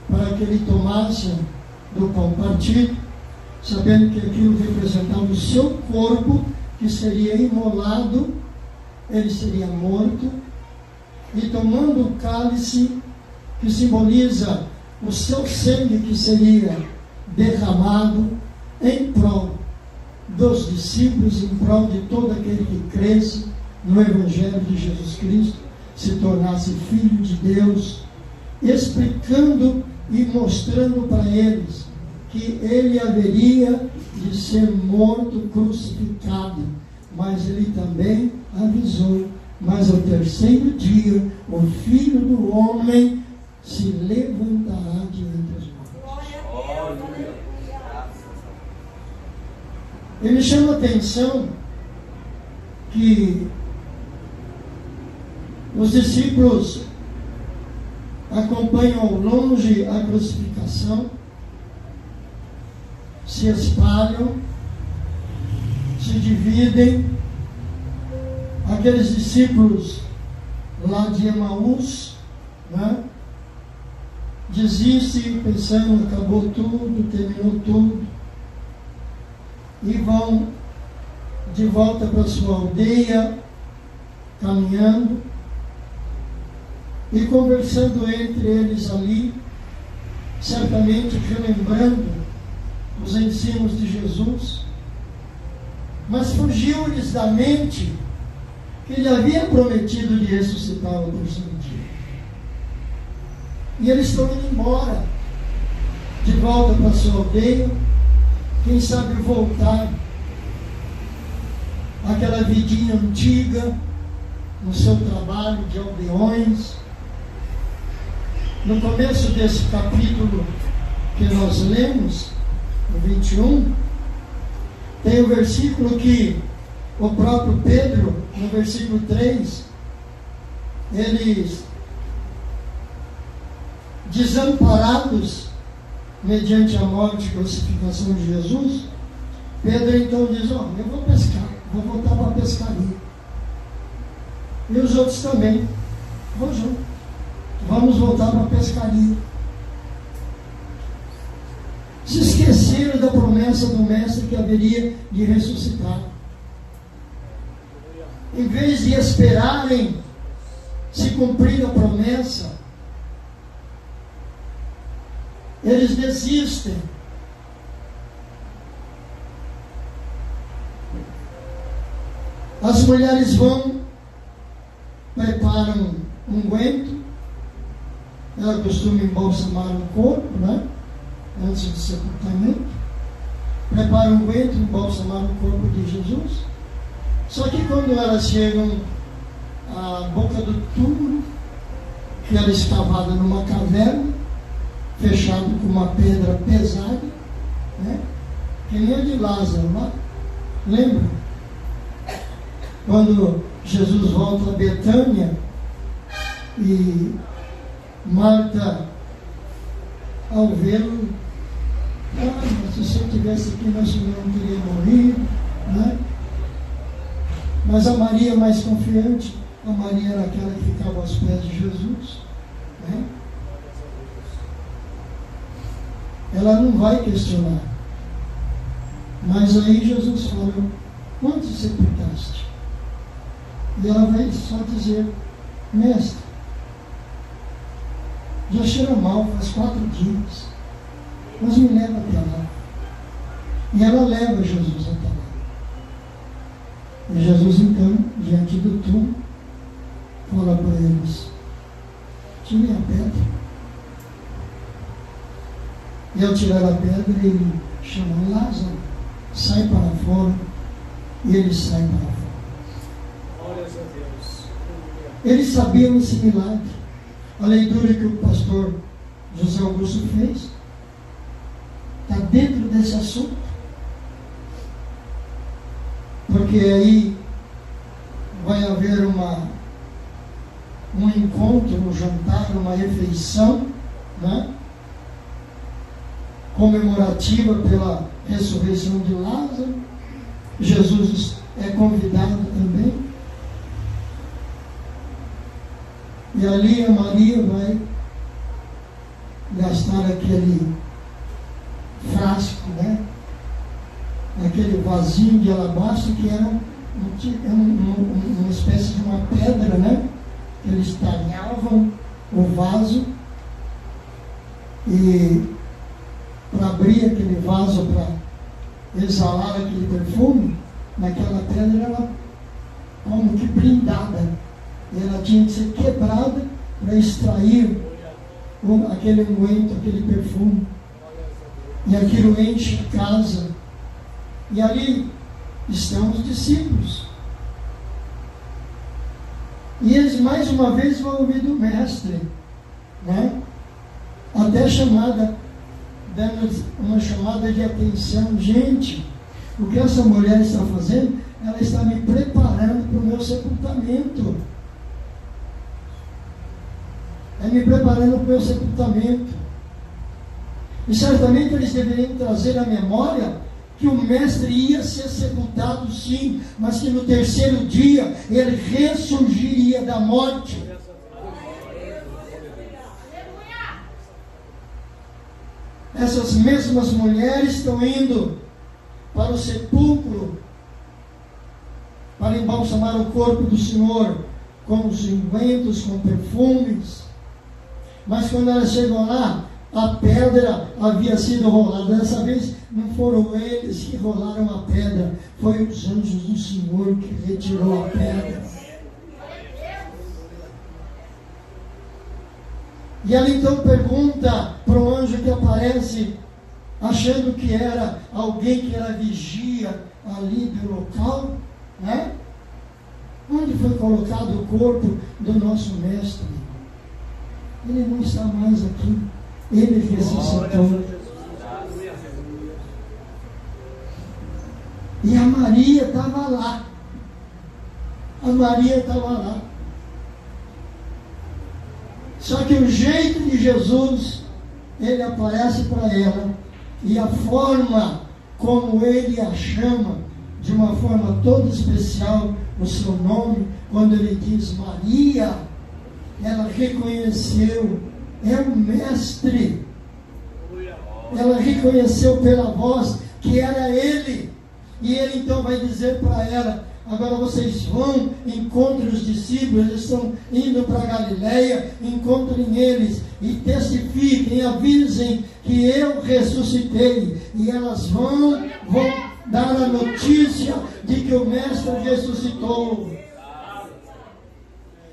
para que ele tomasse do pão partido, sabendo que aquilo representava o seu corpo, que seria imolado, ele seria morto, e tomando o cálice, que simboliza o seu sangue que seria derramado em prol dos discípulos, em prol de todo aquele que cresce no Evangelho de Jesus Cristo, se tornasse filho de Deus, explicando e mostrando para eles que ele haveria de ser morto, crucificado, mas ele também avisou: mas ao terceiro dia o Filho do Homem se levantará de entre os mortos. Ele chama a atenção que os discípulos acompanham ao longe a crucificação, se espalham, se dividem. Aqueles discípulos lá de Emaús, né, desistem pensando: acabou tudo, terminou tudo, e vão de volta para sua aldeia, caminhando e conversando entre eles ali, certamente relembrando os ensinos de Jesus, mas fugiu-lhes da mente que ele havia prometido de ressuscitar ao terceiro dia. E eles estão indo embora, de volta para sua aldeia, quem sabe voltar àquela vidinha antiga, no seu trabalho de aldeões. No começo desse capítulo que nós lemos, no 21, tem o versículo que o próprio Pedro, no versículo 3, ele desamparados mediante a morte e crucificação de Jesus, Pedro então diz: ó, eu vou pescar, vou voltar para a pescaria. E os outros também, vou junto, vamos voltar para a pescaria. Se esqueceram da promessa do Mestre que haveria de ressuscitar. Em vez de esperarem se cumprir a promessa, eles desistem. As mulheres vão, preparam um unguento, ela costuma embalsamar o corpo, né? Antes do sepultamento, preparam um unguento, embalsamar o corpo de Jesus. Só que quando elas chegam à boca do túmulo, que era escavada numa caverna, fechado com uma pedra pesada, né? Que nem a de Lázaro lá. Lembra? Quando Jesus volta a Betânia e Marta, ao vê-lo, mas se você estivesse aqui, nosso Senhor não teria morrido, né? Mas a Maria mais confiante, a Maria era aquela que ficava aos pés de Jesus, né? Ela não vai questionar. Mas aí Jesus fala: quantos sepultaste? E ela vai só dizer: Mestre, já cheira mal, faz 4 dias, mas me leva até lá. E ela leva Jesus até lá. E Jesus então, diante do túmulo, fala para eles: tirem a pedra. E ao tirar a pedra, ele chama Lázaro, sai para fora, e ele sai para fora. Glórias a Deus. Eles sabiam esse milagre. A leitura que o pastor José Augusto fez está dentro desse assunto. Porque aí vai haver um encontro, um jantar, uma refeição, né? Comemorativa pela ressurreição de Lázaro. Jesus é convidado também. E ali a Maria vai gastar aquele frasco, né? Aquele vasinho de alabastro que era uma espécie de uma pedra, né? Eles talhavam o vaso e para abrir aquele vaso, para exalar aquele perfume, naquela pedra era como que blindada. E ela tinha que ser quebrada para extrair aquele unguento, aquele perfume. E aquilo enche a casa. E ali estão os discípulos. E eles mais uma vez vão ouvir do Mestre, né? Até chamada, dando uma chamada de atenção. Gente, o que essa mulher está fazendo? Ela está me preparando para o meu sepultamento. É me preparando para o meu sepultamento. E certamente eles deveriam trazer à memória que o Mestre ia ser sepultado, sim, mas que no 3º dia ele ressurgiria da morte. Essas mesmas mulheres estão indo para o sepulcro para embalsamar o corpo do Senhor com os ungüentos, com perfumes. Mas quando elas chegam lá, a pedra havia sido rolada. Dessa vez não foram eles que rolaram a pedra, foi os anjos do Senhor que retirou a pedra. E ela então pergunta para o anjo que aparece, achando que era alguém que era vigia ali do local, né? Onde foi colocado o corpo do nosso mestre? Ele não está mais aqui. Ele ressuscitou. E a Maria estava lá. A Maria estava lá. Só que o jeito de Jesus, ele aparece para ela, e a forma como ele a chama, de uma forma toda especial, o seu nome, quando ele diz Maria, ela reconheceu, é o Mestre. Ela reconheceu pela voz que era ele. E ele então vai dizer para ela: agora vocês vão, encontrem os discípulos, eles estão indo para Galileia, encontrem eles e testifiquem, avisem que eu ressuscitei. E elas vão dar a notícia de que o Mestre ressuscitou.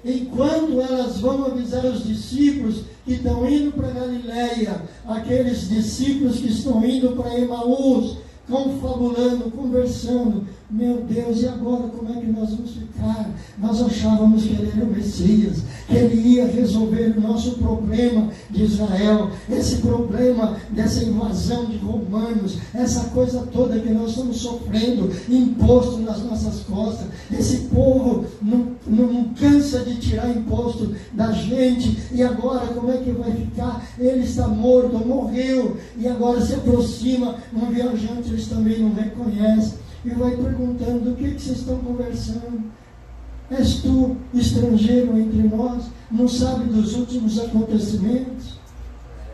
Enquanto elas vão avisar os discípulos que estão indo para Galileia, aqueles discípulos que estão indo para Emaús, confabulando, conversando, meu Deus, e agora como é que nós vamos ficar? Nós achávamos que ele era o Messias, que ele ia resolver o nosso problema de Israel, esse problema dessa invasão de romanos, essa coisa toda que nós estamos sofrendo, imposto nas nossas costas. Esse povo não cansa de tirar imposto da gente, e agora como é que vai ficar? Ele está morto, morreu, e agora se aproxima um viajante, eles também não reconhecem, e vai perguntando: o que vocês estão conversando? És tu estrangeiro entre nós? Não sabe dos últimos acontecimentos?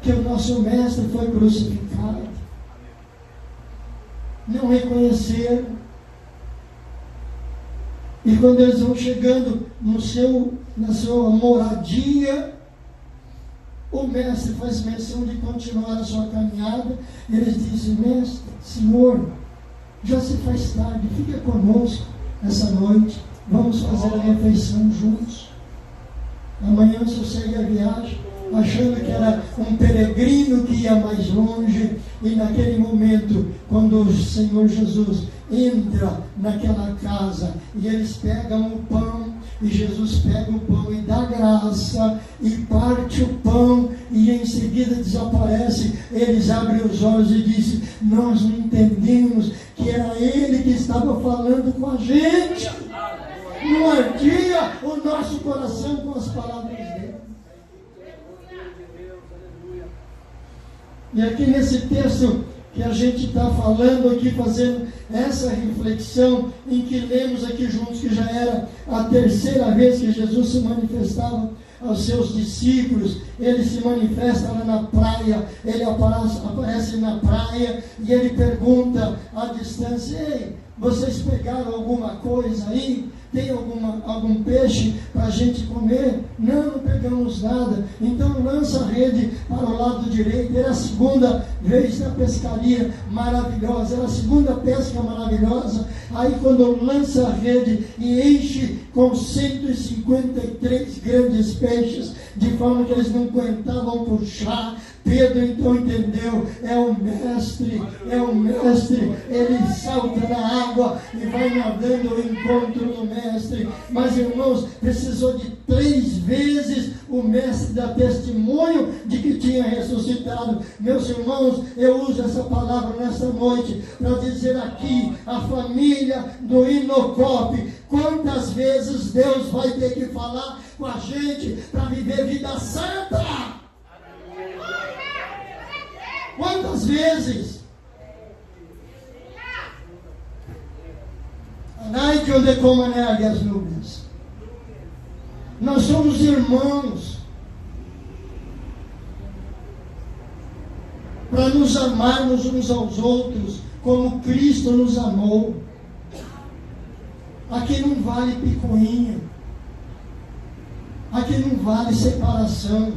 Que o nosso mestre foi crucificado. Não reconheceram. E quando eles vão chegando na sua moradia, o mestre faz menção de continuar a sua caminhada. Eles dizem: mestre, Senhor, já se faz tarde, fica conosco essa noite, vamos fazer a refeição juntos. Amanhã você segue a viagem, achando que era um peregrino que ia mais longe, e naquele momento, quando o Senhor Jesus entra naquela casa, e eles pegam o pão, e Jesus pega o pão e dá graça, e parte o pão, e em seguida desaparece. Eles abrem os olhos e dizem: nós não entendemos que era ele que estava falando com a gente. Não ardia o nosso coração com as palavras dele. E aqui nesse texto que a gente está falando aqui, fazendo essa reflexão, em que lemos aqui juntos que já era a terceira vez que Jesus se manifestava aos seus discípulos. Ele se manifesta lá na praia, ele aparece na praia, e ele pergunta à distância: ei, vocês pegaram alguma coisa aí? Tem algum peixe para a gente comer? Não pegamos nada. Então lança a rede para o lado direito. Era a segunda vez na pescaria maravilhosa, era a segunda pesca maravilhosa. Aí quando lança a rede e enche com 153 grandes peixes, de forma que eles não aguentavam puxar, Pedro então entendeu: é o Mestre, ele salta na água e vai nadando ao encontro do Mestre. Mas irmãos, precisou de 3 vezes o Mestre dar testemunho de que tinha ressuscitado. Meus irmãos, eu uso essa palavra nessa noite para dizer aqui, a família do Inocope, quantas vezes Deus vai ter que falar com a gente para viver vida santa? Quantas vezes? Anai onde comanergue as nuvens. Nós somos irmãos para nos amarmos uns aos outros como Cristo nos amou. Aqui não vale picuinha, aqui não vale separação,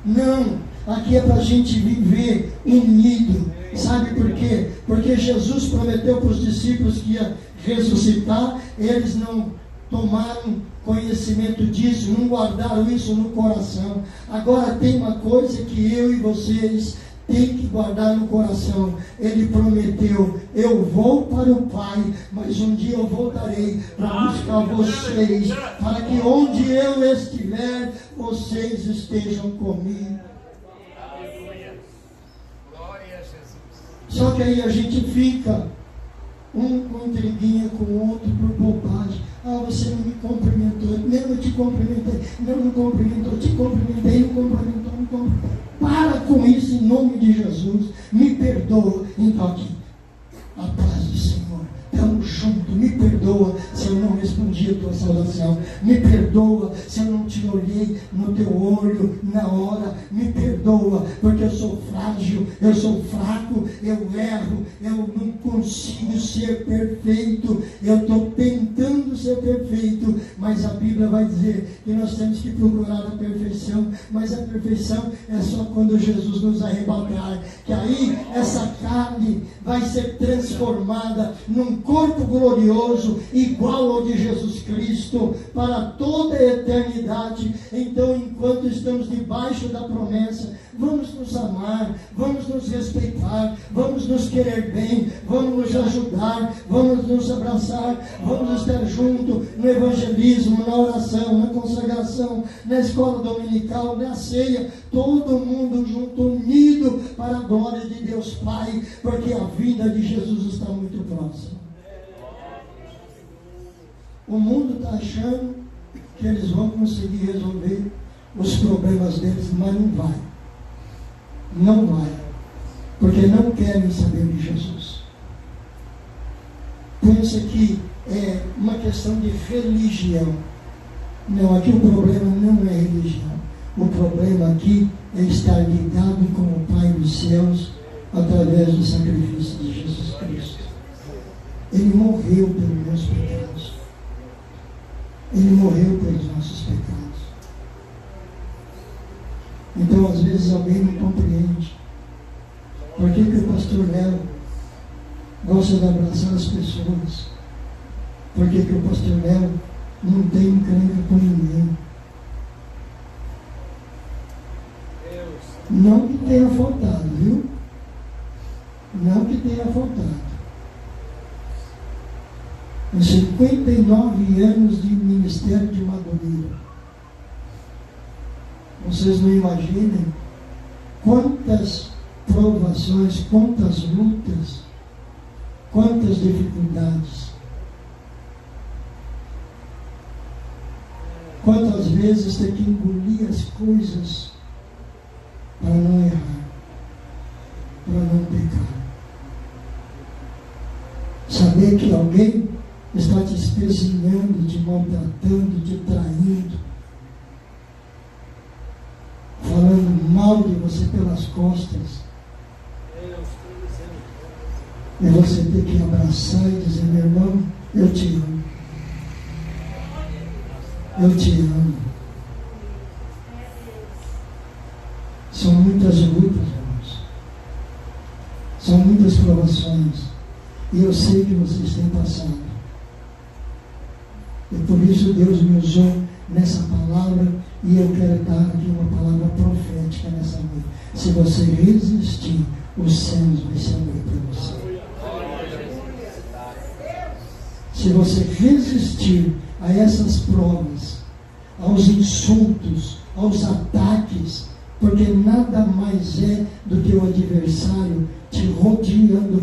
não. Aqui é para a gente viver unido. Sabe por quê? Porque Jesus prometeu para os discípulos que ia ressuscitar. Eles não tomaram conhecimento disso, não guardaram isso no coração. Agora tem uma coisa que eu e vocês tem que guardar no coração. Ele prometeu: eu vou para o Pai, mas um dia eu voltarei para buscar vocês, para que onde eu estiver, vocês estejam comigo. Só que aí a gente fica um com intriguinha com o outro por bobagem. Ah, você não me cumprimentou. Não, eu te cumprimentei. Não cumprimentou. Te cumprimentei. Não cumprimentou. Não cumprimentou. Para com isso em nome de Jesus. Me perdoa. Então aqui, a paz do Senhor. Estamos juntos. Me perdoa se eu não respondi a tua saudação. Me perdoa se eu não te olhei no teu olho na hora. Me perdoa porque eu sou frágil, eu sou fraco, eu erro, eu não consigo ser perfeito. Eu estou tentando ser perfeito, mas a Bíblia vai dizer que nós temos que procurar a perfeição. Mas a perfeição é só quando Jesus nos arrebatar, que aí essa carne vai ser transformada num corpo glorioso, igual ao de Jesus Cristo, para toda a eternidade. Então, enquanto estamos debaixo da promessa, vamos nos amar, vamos nos respeitar, vamos nos querer bem, vamos nos ajudar, vamos nos abraçar, vamos estar junto no evangelismo, na oração, na consagração, na escola dominical, na ceia, todo mundo junto, unido para a glória de Deus Pai, porque a vinda de Jesus está muito próxima. O mundo está achando que eles vão conseguir resolver os problemas deles, mas não vai. Não vai. Porque não querem saber de Jesus. Pensa que é uma questão de religião. Não, aqui o problema não é religião. O problema aqui é estar ligado com o Pai dos céus através do sacrifício de Jesus Cristo. Ele morreu pelos meus pecados. Ele morreu pelos nossos pecados. Então, às vezes, alguém não compreende. Por que o pastor Léo gosta de abraçar as pessoas? Por que o pastor Léo não tem encrenca com ninguém? Não que tenha faltado, viu? Não que tenha faltado. Em 59 anos de ministério de Madureira, vocês não imaginam quantas provações, quantas lutas, quantas dificuldades, quantas vezes tem que engolir as coisas para não errar, para não pecar. Saber que alguém está te espezinhando, te maltratando, te traindo, falando mal de você pelas costas, e você tem que abraçar e dizer: meu irmão, eu te amo. Eu te amo. São muitas lutas, irmãos. São muitas provações. E eu sei que vocês têm passado. E por isso Deus me usou nessa palavra, e eu quero dar aqui uma palavra profética nessa noite. Se você resistir, os céus vão se abrir para você. Se você resistir a essas provas, aos insultos, aos ataques, porque nada mais é do que o adversário te rodeando,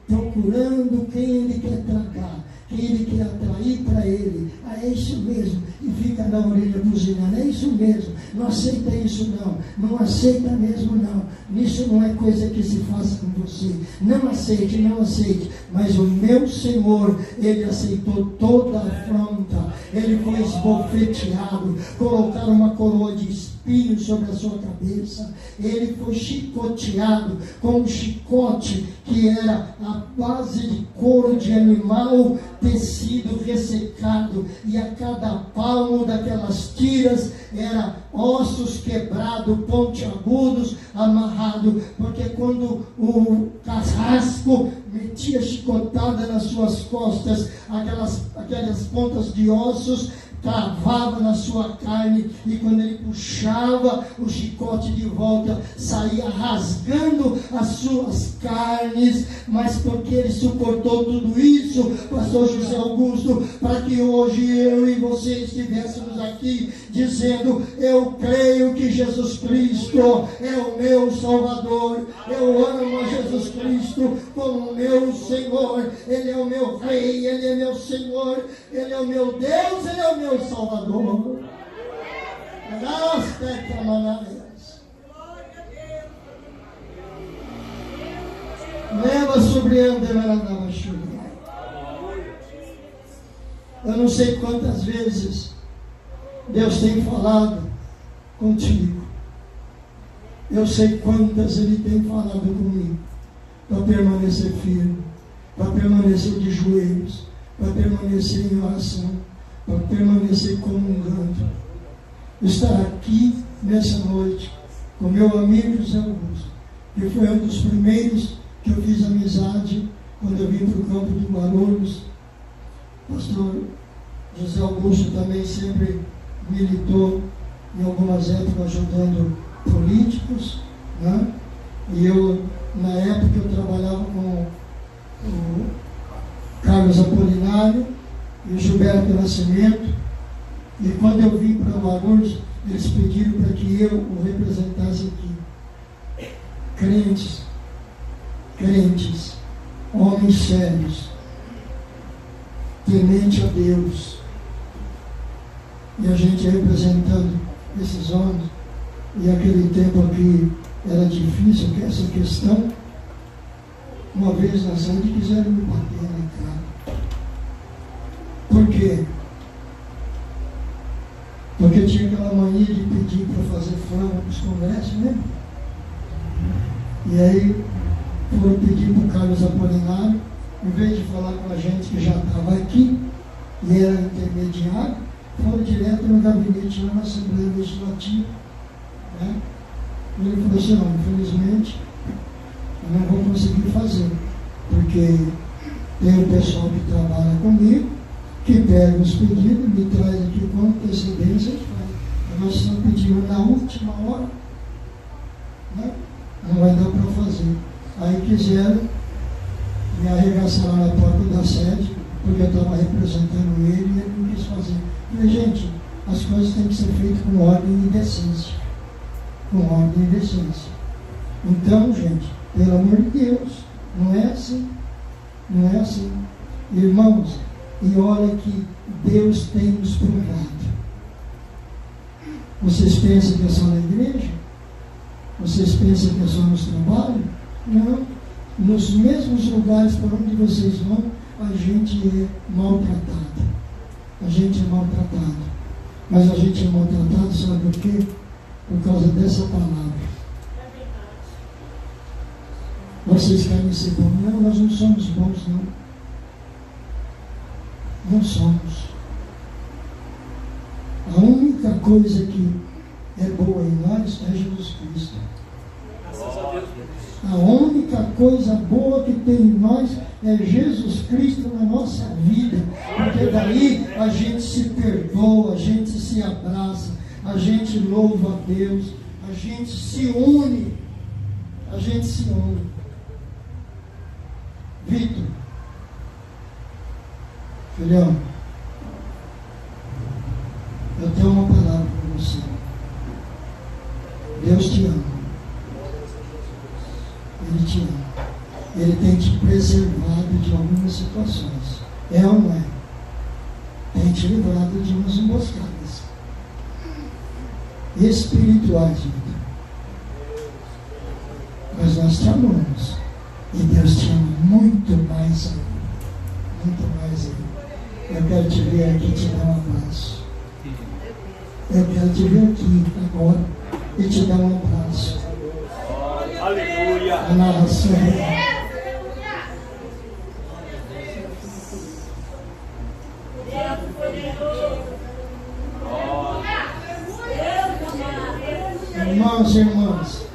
procurando quem ele quer tragar, quem ele quer atrair para ele. Ah, é isso mesmo. E fica na orelha buzinando: é isso mesmo, não aceita isso não, não aceita mesmo não, isso não é coisa que se faça com você, não aceite, não aceite. Mas o meu Senhor, Ele aceitou toda a afronta, Ele foi esbofeteado, colocaram uma coroa de espinhos sobre a sua cabeça, Ele foi chicoteado com um chicote que era a base de couro de animal, tecido ressecado, e a cada palmo daquelas tiras era ossos quebrados, pontiagudos, amarrados, porque quando o carrasco metia chicotada nas suas costas, aquelas pontas de ossos travava na sua carne, e quando ele puxava o chicote de volta, saía rasgando as suas carnes. Mas porque ele suportou tudo isso, pastor José Augusto, para que hoje eu e você estivéssemos aqui dizendo: eu creio que Jesus Cristo é o meu Salvador, eu amo a Jesus Cristo como meu Senhor, Ele é o meu Rei, Ele é meu Senhor, Ele é o meu Deus, Ele é o meu Salvador. Leva sobre eu não sei quantas vezes Deus tem falado contigo. Eu sei quantas Ele tem falado comigo, para permanecer firme, para permanecer de joelhos, para permanecer em oração, para permanecer comungando. Estar aqui nessa noite com meu amigo José Augusto, que foi um dos primeiros que eu fiz amizade quando eu vim para o campo de Guarulhos. Pastor José Augusto também sempre militou em algumas épocas ajudando políticos, né? E eu, na época, eu trabalhava com o Carlos Apolinário e o Gilberto Nascimento, e quando eu vim para Guarulhos, eles pediram para que eu o representasse aqui. Crentes, homens sérios, temente a Deus, e a gente representando esses homens. E aquele tempo aqui era difícil, que essa questão, uma vez na saída quiseram me bater na cara. Por quê? Porque tinha aquela mania de pedir para fazer flama para os congressos, né? E aí foram pedir para o Carlos Apolinário, em vez de falar com a gente que já estava aqui, e era intermediário, foram direto no gabinete lá na Assembleia Legislativa. Né? E ele falou assim: não, infelizmente eu não vou conseguir fazer, porque tem o pessoal que trabalha comigo, que pega os pedidos, me traz aqui com antecedência e faz. Nós estamos pedindo na última hora, né? Não vai dar para fazer. Aí quiseram me arregaçar lá na porta da sede, porque eu estava representando ele e ele não quis fazer. Eu falei: gente, as coisas têm que ser feitas com ordem e decência. Com ordem e decência. Então, gente, pelo amor de Deus, não é assim. Não é assim. Irmãos, e olha que Deus tem nos provado. Vocês pensam que é só na igreja? Vocês pensam que é só nos trabalhos? Não. Nos mesmos lugares por onde vocês vão, a gente é maltratado. A gente é maltratado. Mas a gente é maltratado, sabe por quê? Por causa dessa palavra. Vocês querem ser bons? Não, nós não somos bons, não. Não somos. A única coisa que é boa em nós é Jesus Cristo. A única coisa boa que tem em nós é Jesus Cristo na nossa vida. Porque daí a gente se perdoa, a gente se abraça, a gente louva a Deus, a gente se une. A gente se une. Vitor, filhão, eu tenho uma palavra para você. Deus te ama. Ele te ama. Ele tem te preservado de algumas situações. É ou não é? Tem te livrado de umas emboscadas espirituais, Vitor. Mas nós te amamos. E Deus te ama muito mais ainda. Muito mais ainda. Eu quero te ver aqui e te dar um abraço. Eu quero te ver aqui agora e te dar um abraço. Aleluia! A narração. Irmãos e irmãs,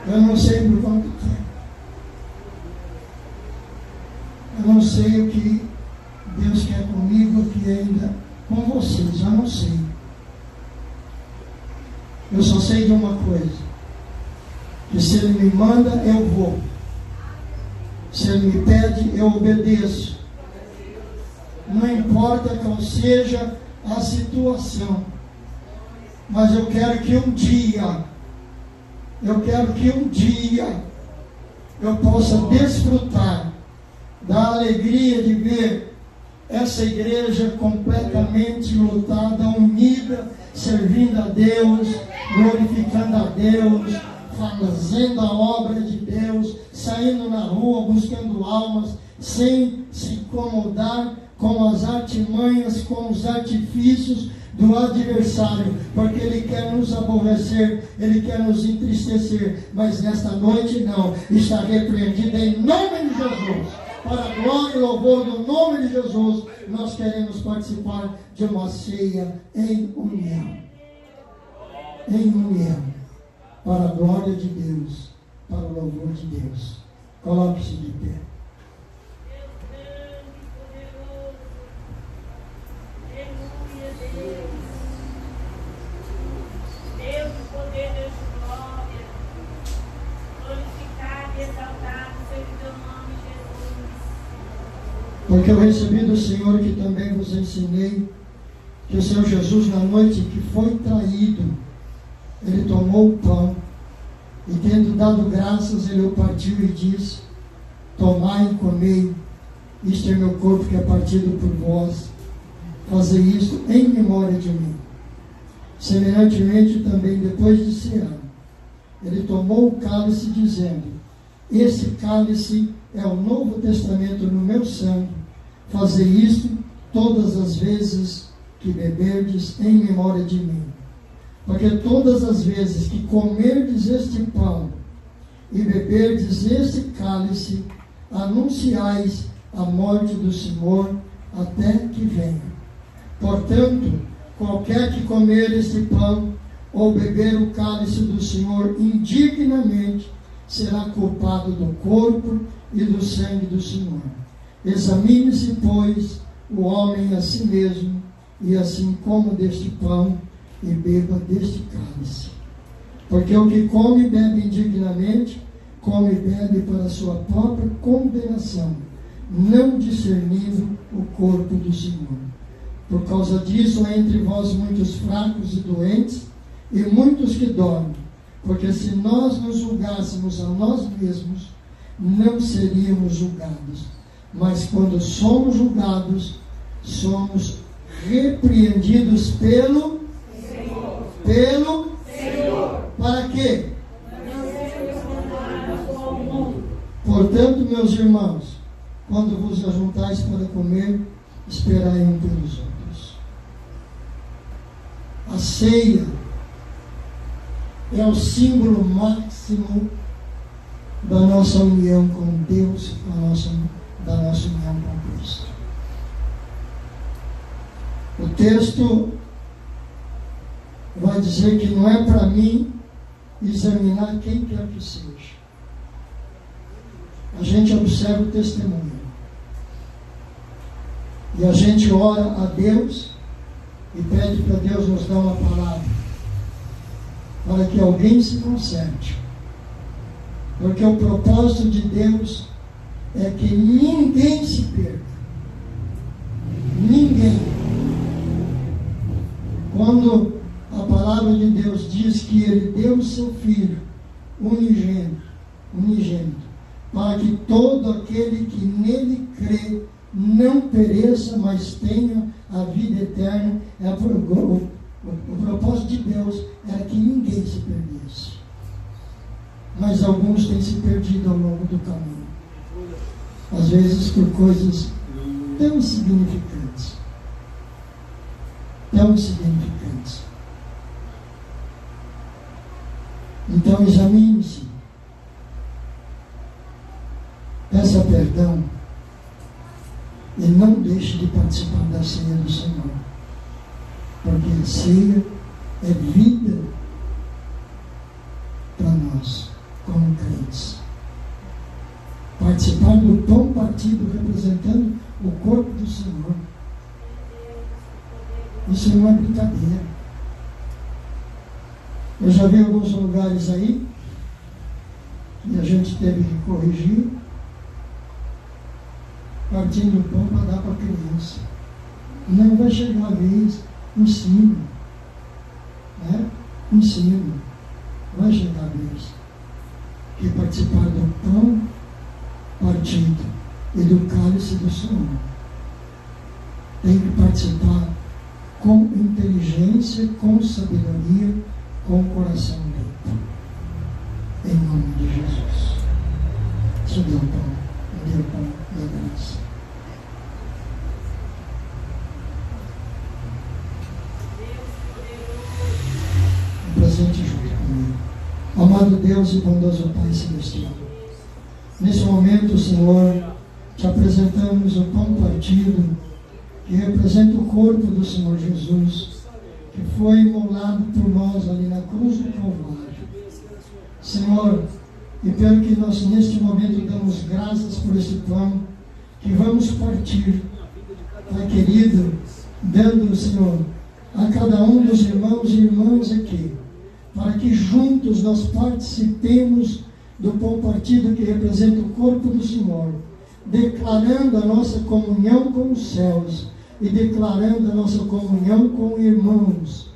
eu não sei por quanto tempo. Eu não sei o que Deus quer comigo, o que ainda não sei. Eu só sei de uma coisa, que se Ele me manda, eu vou. Se Ele me pede, eu obedeço. Não importa qual seja a situação, mas eu quero que um dia eu possa desfrutar da alegria de ver essa igreja completamente lotada, unida, servindo a Deus, glorificando a Deus, fazendo a obra de Deus, saindo na rua, buscando almas, sem se incomodar com as artimanhas, com os artifícios do adversário, porque ele quer nos aborrecer, ele quer nos entristecer, mas nesta noite não, está repreendido em nome de Jesus. Para a glória e louvor do nome de Jesus, nós queremos participar de uma ceia em união. Em união. Para a glória de Deus, para o louvor de Deus. Coloque-se de pé. Deus de poder, Deus de glória, glorificado e exaltado seja o teu nome, Jesus. Porque eu recebi do Senhor que também vos ensinei, que o Senhor Jesus, na noite que foi traído, Ele tomou o pão, e tendo dado graças, Ele o partiu e disse: tomai e comei, isto é meu corpo que é partido por vós, fazei isto em memória de mim. Semelhantemente também, depois de cear, Ele tomou o cálice, dizendo: esse cálice é o Novo Testamento no meu sangue, fazei isto todas as vezes que beberdes em memória de mim. Porque todas as vezes que comerdes este pão e beberdes este cálice, anunciais a morte do Senhor até que venha. Portanto, qualquer que comer este pão ou beber o cálice do Senhor indignamente, será culpado do corpo e do sangue do Senhor. Examine-se, pois, o homem a si mesmo, e assim coma deste pão e beba deste cálice. Porque o que come e bebe indignamente, come e bebe para a sua própria condenação, não discernindo o corpo do Senhor. Por causa disso, há entre vós muitos fracos e doentes, e muitos que dormem. Porque se nós nos julgássemos a nós mesmos, não seríamos julgados. Mas quando somos julgados, somos repreendidos pelo Senhor. Pelo Senhor. Para quê? Portanto, meus irmãos, quando vos ajuntais para comer, esperai um pelos outros. A ceia é o símbolo máximo da nossa união com Deus, da nossa união com Cristo. O texto vai dizer que não é para mim examinar quem quer que seja. A gente observa o testemunho. E a gente ora a Deus e pede para Deus nos dar uma palavra, para que alguém se conserte. Porque o propósito de Deus é que ninguém se perca. Ninguém. Quando a palavra de Deus diz que Ele deu o seu Filho unigênito, para que todo aquele que nele crê não pereça, mas tenha a vida eterna. O propósito de Deus era que ninguém se perdesse. Mas alguns têm se perdido ao longo do caminho. Às vezes por coisas tão insignificantes. Tão insignificantes. Então examine-se. Peça perdão. E não deixe de participar da ceia do Senhor. Porque a ceia é vida para nós, como crentes. Participar do pão partido representando o corpo do Senhor. Isso não é brincadeira. Eu já vi alguns lugares aí, e a gente teve que corrigir, partindo o pão para dar para a criança. Não vai chegar a vez, ensino. Né? Ensino. Vai chegar a vez. Que participar do pão partido e do cálice do Senhor. Tem que participar com inteligência, com sabedoria, com o coração limpo. Em nome de Jesus. Isso deu pão, deu pão da graça. Um presente junto comigo. Amado Deus e bondoso Pai Celestial, nesse momento, Senhor, te apresentamos o pão partido, que representa o corpo do Senhor Jesus, que foi imolado por nós ali na cruz do Calvário. Senhor, e pelo que nós neste momento damos graças por esse pão, que vamos partir, Pai querido, dando, Senhor, a cada um dos irmãos e irmãs aqui, para que juntos nós participemos do pão partido que representa o corpo do Senhor, declarando a nossa comunhão com os céus e declarando a nossa comunhão com irmãos,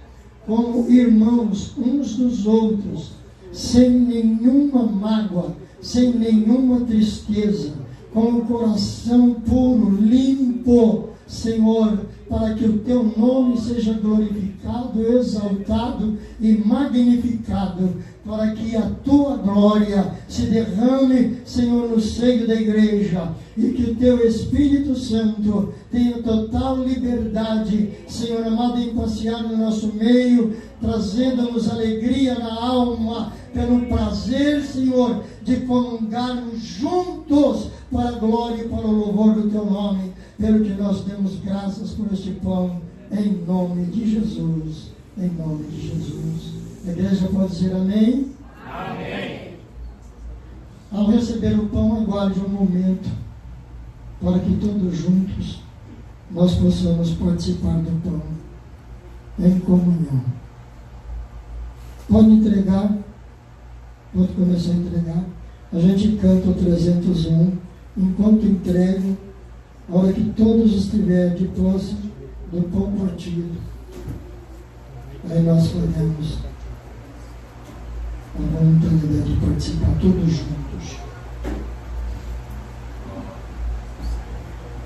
como irmãos uns dos outros, sem nenhuma mágoa, sem nenhuma tristeza, com o coração puro, limpo, Senhor, para que o teu nome seja glorificado, exaltado e magnificado, para que a tua glória se derrame, Senhor, no seio da igreja, e que o teu Espírito Santo tenha total liberdade, Senhor amado, em passear no nosso meio, trazendo-nos alegria na alma, pelo prazer, Senhor, de comungarmos juntos para a glória e para o louvor do teu nome, pelo que nós demos graças por este pão, em nome de Jesus, em nome de Jesus. A igreja pode dizer amém? Amém. Ao receber o pão, aguarde um momento, para que todos juntos nós possamos participar do pão, em comunhão. Pode entregar, pode começar a entregar. A gente canta o 301, enquanto entrego, a hora que todos estiverem de posse do pão partido, aí nós podemos a vontade de participar todos juntos.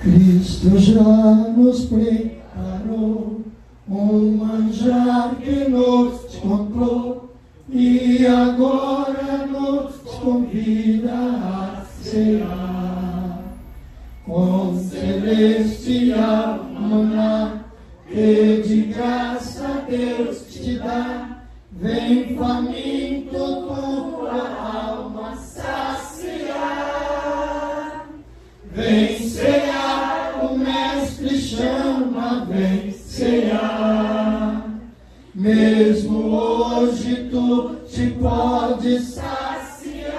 Cristo já nos preparou um manjar que nos comprou e agora nos convida a cear com celestial maná que de graça Deus te dá. Vem faminto tua alma saciar. Vem cear, o mestre chama, vem cear. Mesmo hoje tu te podes saciar.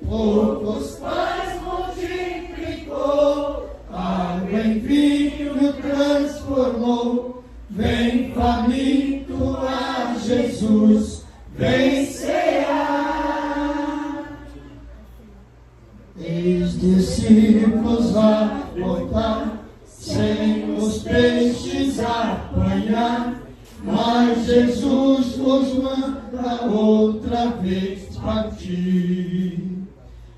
Poucos pães multiplicou, água em vinho transformou. Vem faminto a Jesus, vem cear. Eis discípulos a voltar, sem os peixes apanhar, mas Jesus os manda outra vez partir.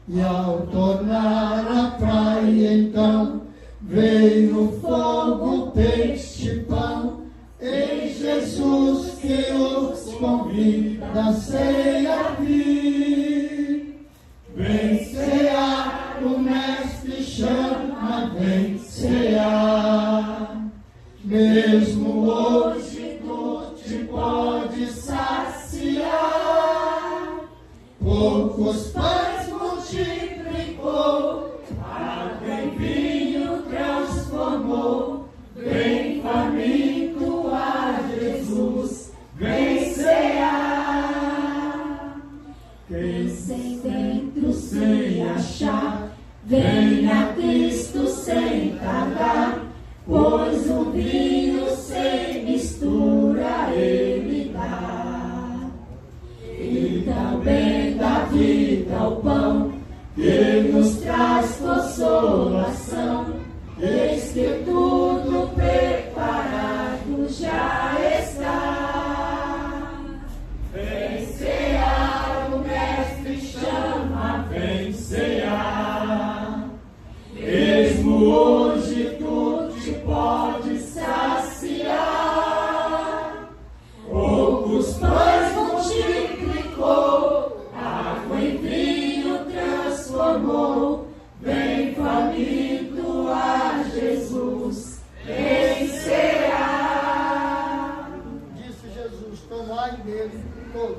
E ao tornar a praia então, veio fogo, peixe, pão. Em Jesus que os convida a ceia vir. Vem cear, o mestre chama, vem cear. Mesmo hoje tu te pode saciar. Poucos pães multiplicou, água em vinho transformou. Vem faminto a Jesus, vem cear. Quem sem dentro sem achar, vem a Cristo sem tardar, pois o vinho todos.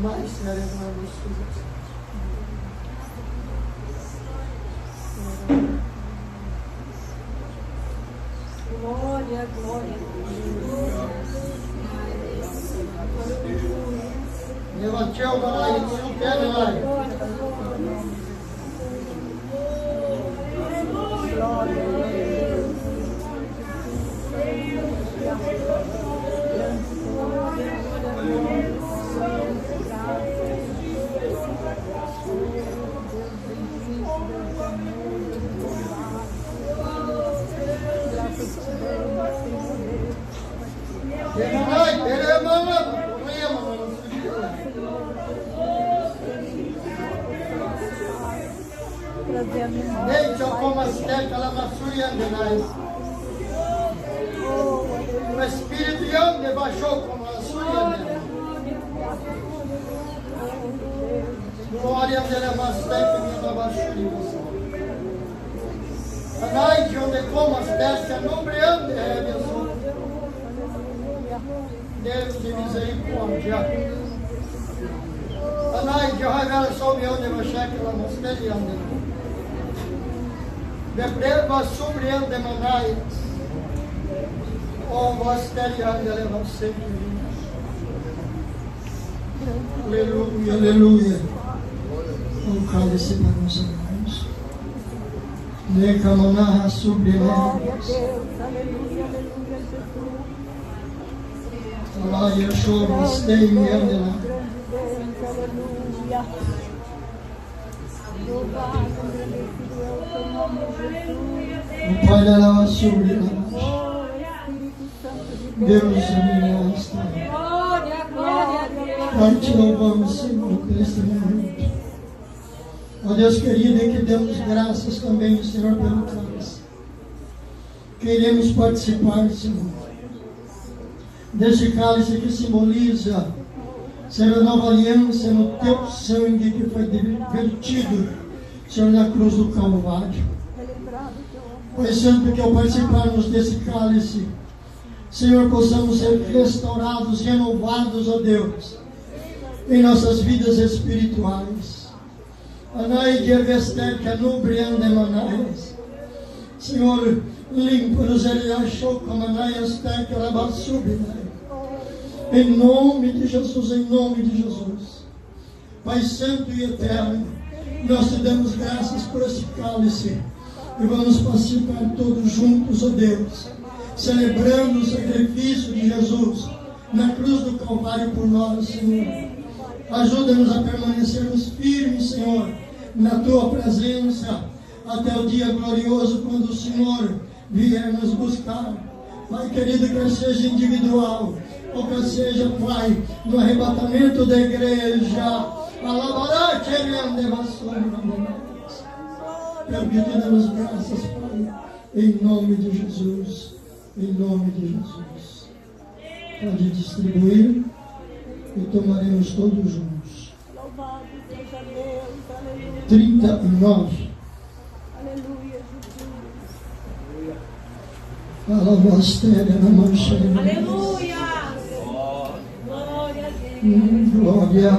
Mais sério na nossa. Glória, glória. Levante o balai, supera o balai. O Espírito de homem baixou como a sua. Glória a Deus, mas tem que me abaixar. A noite onde como as testas não brilhando é Jesus. Deus de misericórdia. A noite revela sobre onde vai chegar a mosteria. De breva sobre onde manai. O mosteria de leva sempre. Aleluia, aleluia. O cálice para os irmãos. Necamanaha sobre nós. Lá Yeshua, mastei me andela. O Pai da lava sobre nós. Deus me mostra. Nós te louvamos, Senhor, por este momento. Ó Deus querido, e que damos graças também, Senhor, pelo cálice. Queremos participar, Senhor, deste cálice que simboliza, Senhor, a nova aliança no teu sangue que foi vertido, Senhor, na cruz do Calvário. Pai Santo, que ao participarmos desse cálice, Senhor, possamos ser restaurados, renovados, ó Deus, em nossas vidas espirituais. Anai de Evesteca, Nubrianda Manaias. Senhor, limpa-nos, Ele achou como Anaias, Teca, Labassubinai. Em nome de Jesus, em nome de Jesus. Pai Santo e Eterno, nós te damos graças por este cálice e vamos participar todos juntos, ó Deus, celebrando o sacrifício de Jesus na cruz do Calvário por nós, Senhor. Ajuda-nos a permanecermos firmes, Senhor, na Tua presença, até o dia glorioso, quando o Senhor vier nos buscar. Pai querido, quer seja individual, ou quer seja, Pai, no arrebatamento da igreja, alabará que Ele andevassou na nós. Pelo que te damos graças, Pai, em nome de Jesus, em nome de Jesus. Pode distribuir e tomaremos todos juntos. 39. Alabastéria na mancha. Aleluia! Glória a Deus. Glória.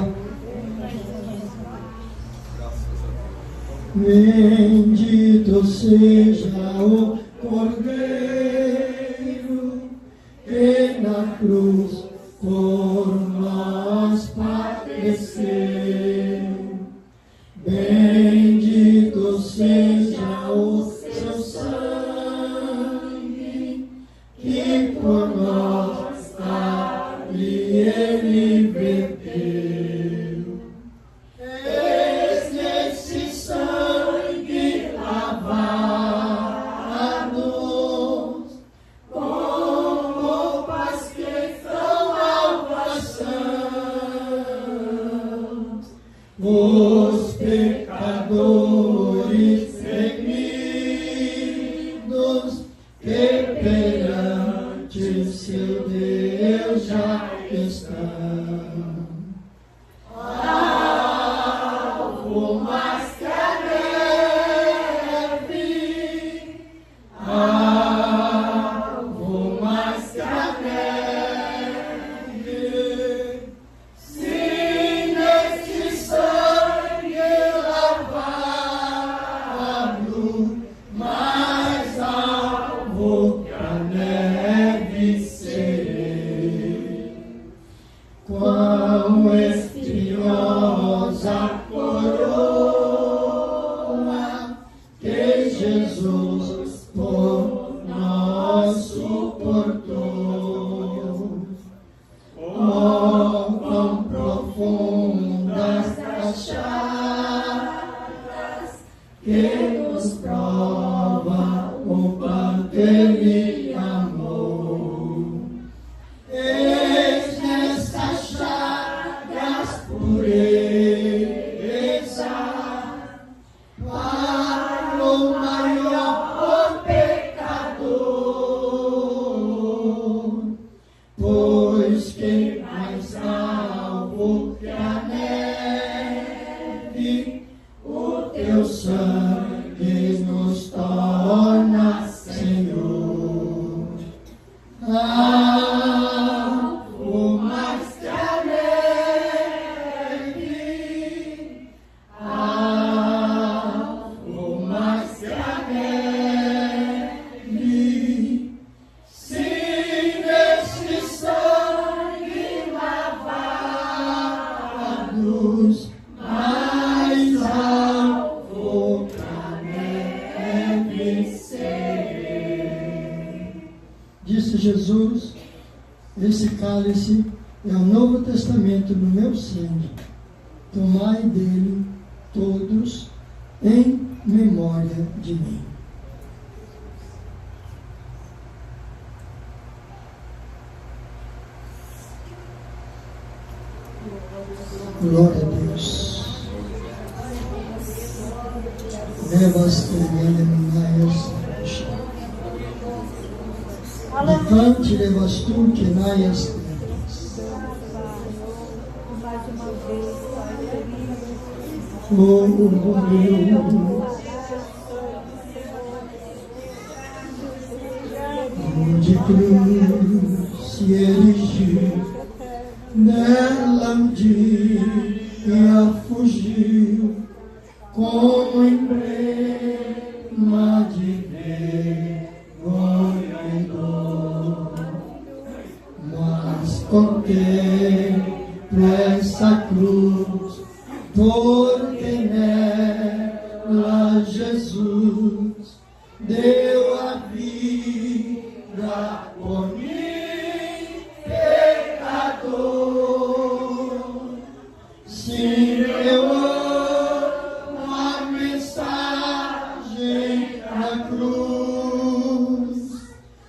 Bendito seja o Cordeiro que na cruz por nós padeceu. Bendito seja o seu sangue que por nós ali ele verteu. Eis nesse sangue lavado com roupas que são alvaçãs, os pecadores remidos que perante forte seu Deus já está. Algo mais que a neve, algo mais que a neve, se neste sangue lavado, mais alvo que a neve serei. Quão espinhosa coroa que Jesus por nós suportou. Oh, quão profundas as chagas que nos prova o quanto Ele amou. Eis nessas chagas pureza para o maior pecador, pois que mais alvo que a neve, o teu sangue nos torna, Senhor. Algo mais que a neve, algo mais que a neve, se neste sangue lavados, mais alvo que a neve serei. Disse Jesus: esse cálice é o Novo Testamento no meu sangue. Tomai dele todos em memória de mim. Glória a Deus. Levas Levante, levas tu que naias terras. Oh, meu de cruz se erigiu, nela um dia fugiu, como emblema de vergonha e dor. Mas contemplo essa cruz, porque nela Jesus deu a vida por mim, pecador. Sim, eu amo a mensagem da cruz,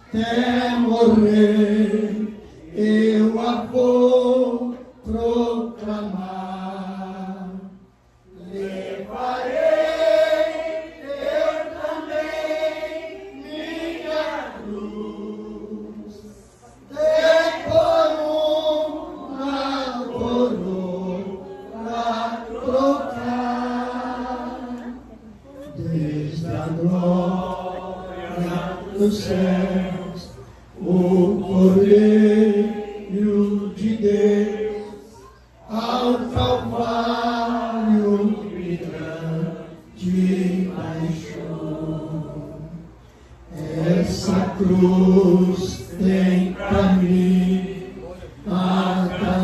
até morrer eu a vou proclamar. Levarei eu também minha cruz, decoro uma coroa trocar, desde a glória dos céus, o Cordeiro de Deus, ao Calvário grande baixou. Essa cruz tem pra mim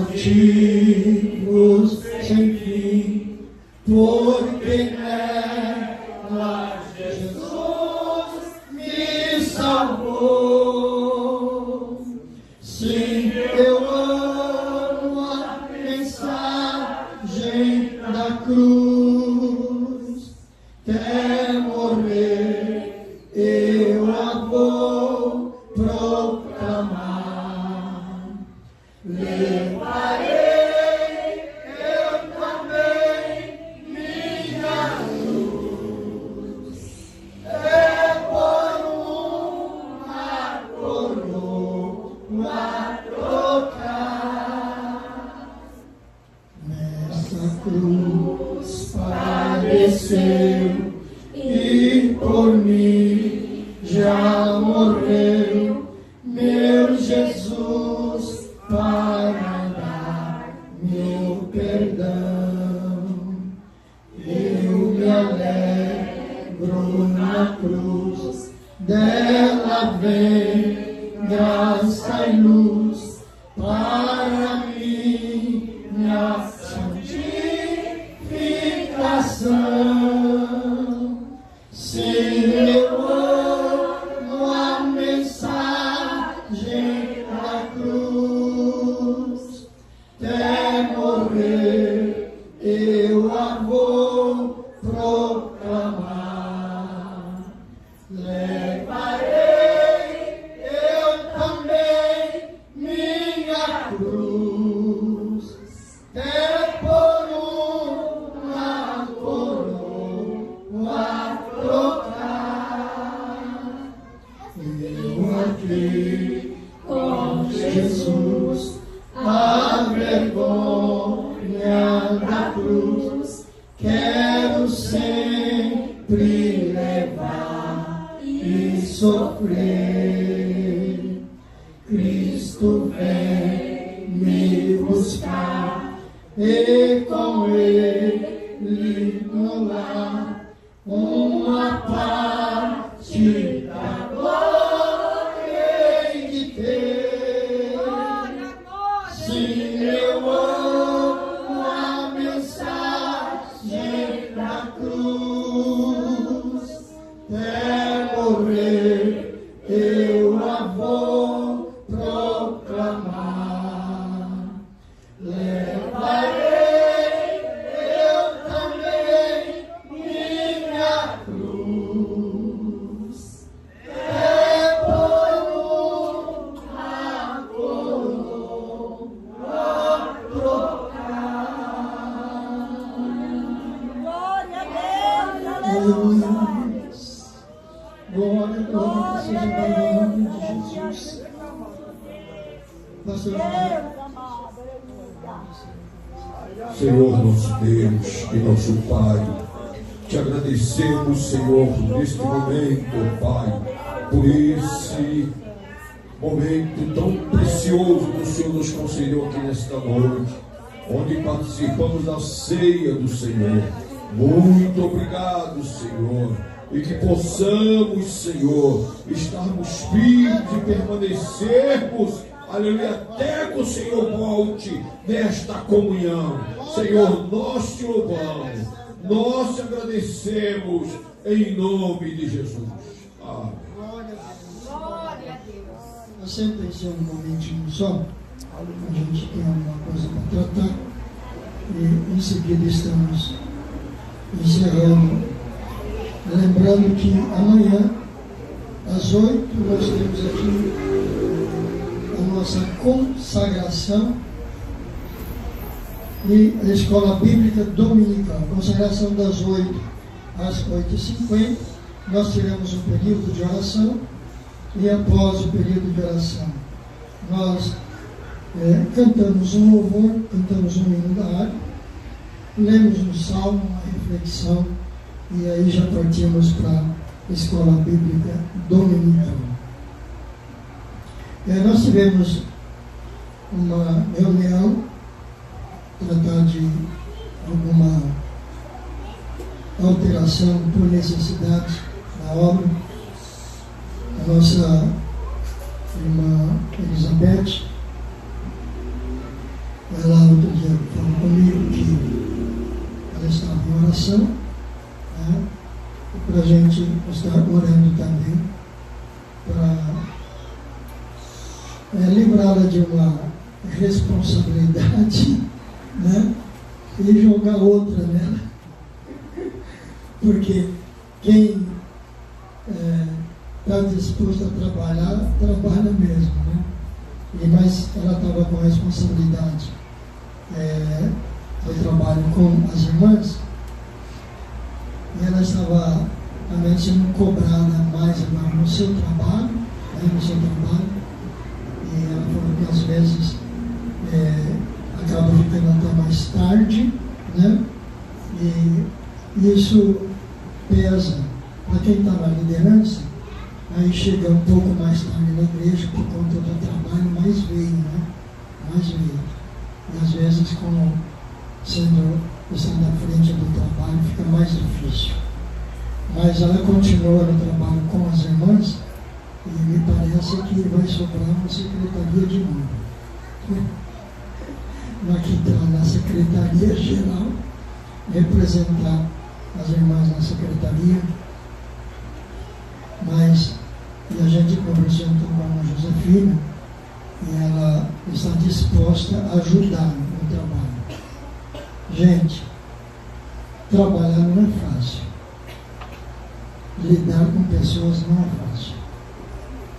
atrativos sem fim, porque nela Jesus me salvou. Sim, eu amo a mensagem da cruz, até morrer eu a vou proclamar. Levarei eu também minha cruz, é por uma coroa morreu meu Jesus para dar-me o perdão. Eu me alegro na cruz, dela vem graça e luz para minha santificação. Sim, eu amo a mensagem da cruz, até morrer eu a vou proclamar. Levarei eu também minha cruz, até por uma coroa trocar. Eu aqui com Jesus, a vergonha da cruz, quero sempre levar e sofrer. Cristo vem me buscar e com Ele no lar uma parte da glória hei de ter. Sim, eu amo a mensagem da cruz, até morrer eu a vou proclamar. Levarei eu também minha cruz, até por uma coroa trocar. Glória a Deus, Glória, glória, seja para o nome de Jesus. Pastor Senhor nosso Deus e nosso Pai, te agradecemos, Senhor, neste momento, Pai, por esse momento tão precioso que o Senhor nos concedeu aqui nesta noite, onde participamos da ceia do Senhor. Muito obrigado, Senhor, e que possamos, Senhor, estarmos firmes e permanecermos, aleluia, até que o Senhor volte nesta comunhão. Senhor, nós te louvamos, nós te agradecemos, em nome de Jesus. Amém. Glória a Deus. Nós sempre pensamos um momentinho só, a gente tem alguma coisa para tratar, e em seguida estamos encerrando. Lembrando que amanhã, às 8, nós temos aqui a nossa consagração e a escola bíblica dominical. Consagração das 8 às 8h50. Nós tiramos um período de oração e após o período de oração nós cantamos um louvor, cantamos um hino da água, lemos um salmo, uma reflexão, e aí já partimos para a escola bíblica dominical. Nós tivemos uma reunião, tratar de alguma alteração por necessidade na obra. A nossa irmã Elizabeth, ela outro dia falou comigo que ela estava em oração, para a gente estar orando também, para livrá-la de uma responsabilidade, e jogar outra nela, porque quem está disposto a trabalhar, trabalha mesmo, mas ela estava com a responsabilidade do trabalho com as irmãs, e ela estava também sendo cobrada mais agora no seu trabalho, e ela falou que às vezes acaba ficando até mais tarde, e isso pesa para quem está na liderança, Aí chega um pouco mais tarde na igreja por conta do trabalho, mas veio, né? Mais veio. E às vezes, como estando à frente do trabalho, fica mais difícil. Mas ela continua no trabalho com as irmãs e me parece que vai sobrar uma secretaria de novo. Aqui entrar na secretaria geral, representar as irmãs na secretaria. Mas, e a gente conversou então com a irmã Josefina, e ela está disposta a ajudar no trabalho. Gente, trabalhar não é fácil. Lidar com pessoas não é fácil.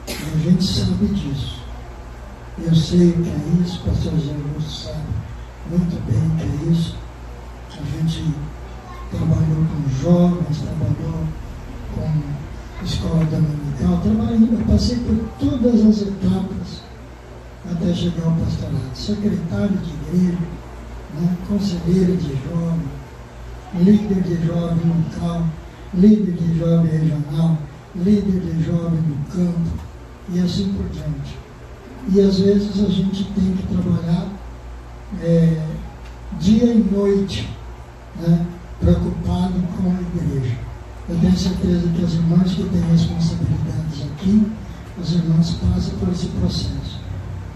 E a gente sabe disso. Eu sei o que é isso, o pastor Zé Augusto sabe muito bem o que é isso. A gente trabalhou com jovens, trabalhou com escola dominical, eu passei por todas as etapas até chegar ao pastorado. Secretário de igreja, né? Conselheiro de jovem, líder de jovem local, líder de jovem regional, líder de jovem no campo, e assim por diante. E às vezes a gente tem que trabalhar dia e noite, né? Preocupado com a igreja. Eu tenho certeza que as irmãs que têm responsabilidades aqui, as irmãs passam por esse processo.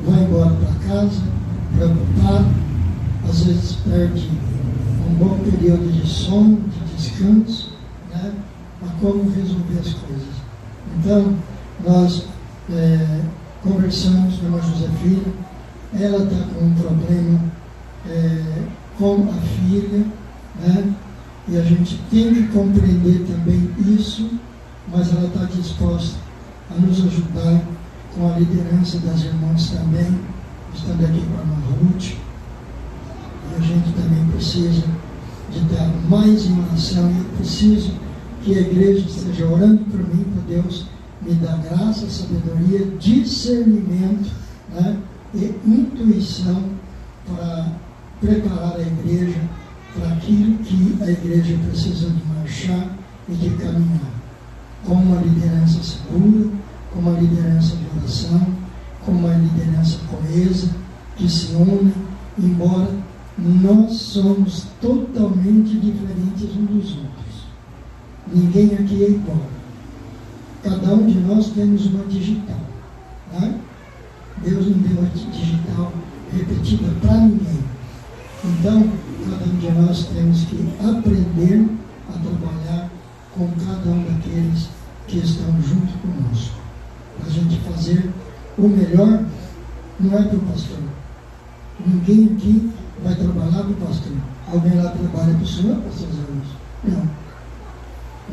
Vai embora para casa, preocupado, às vezes perde um bom período de sono, de descanso, né? A como resolver as coisas. Então, nós conversamos com a irmã Josefina, ela está com um problema com a filha, né? E a gente tem que compreender também isso, mas ela está disposta a nos ajudar com a liderança das irmãs também, estando aqui com a irmã Ruth. E a gente também precisa de dar mais uma oração, e eu preciso que a igreja esteja orando por mim, para Deus me dar graça, sabedoria, discernimento, né? E intuição para preparar a igreja para aquilo que a igreja precisa de marchar e de caminhar, com uma liderança segura, com uma liderança de oração, com uma liderança coesa, que se une, embora nós somos totalmente diferentes uns dos outros. Ninguém aqui é igual. Cada um de nós temos uma digital, né? Deus não deu a digital repetida para ninguém. Então, cada um de nós temos que aprender a trabalhar com cada um daqueles que estão junto conosco. Para a gente fazer o melhor, não é para o pastor. Ninguém aqui vai trabalhar para o pastor. Alguém lá trabalha para o senhor, pastor Zé Augusto? Não.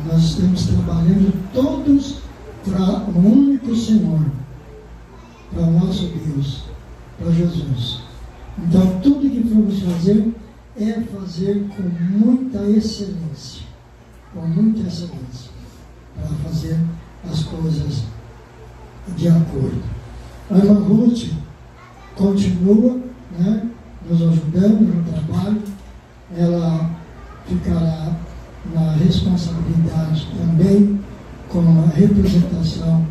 Nós estamos trabalhando todos para o único Senhor, para o nosso Deus, para Jesus. Então, tudo que vamos fazer é fazer com muita excelência, para fazer as coisas de acordo. A irmã Ruth continua, né, nos ajudando no trabalho. Ela ficará na responsabilidade também com a representação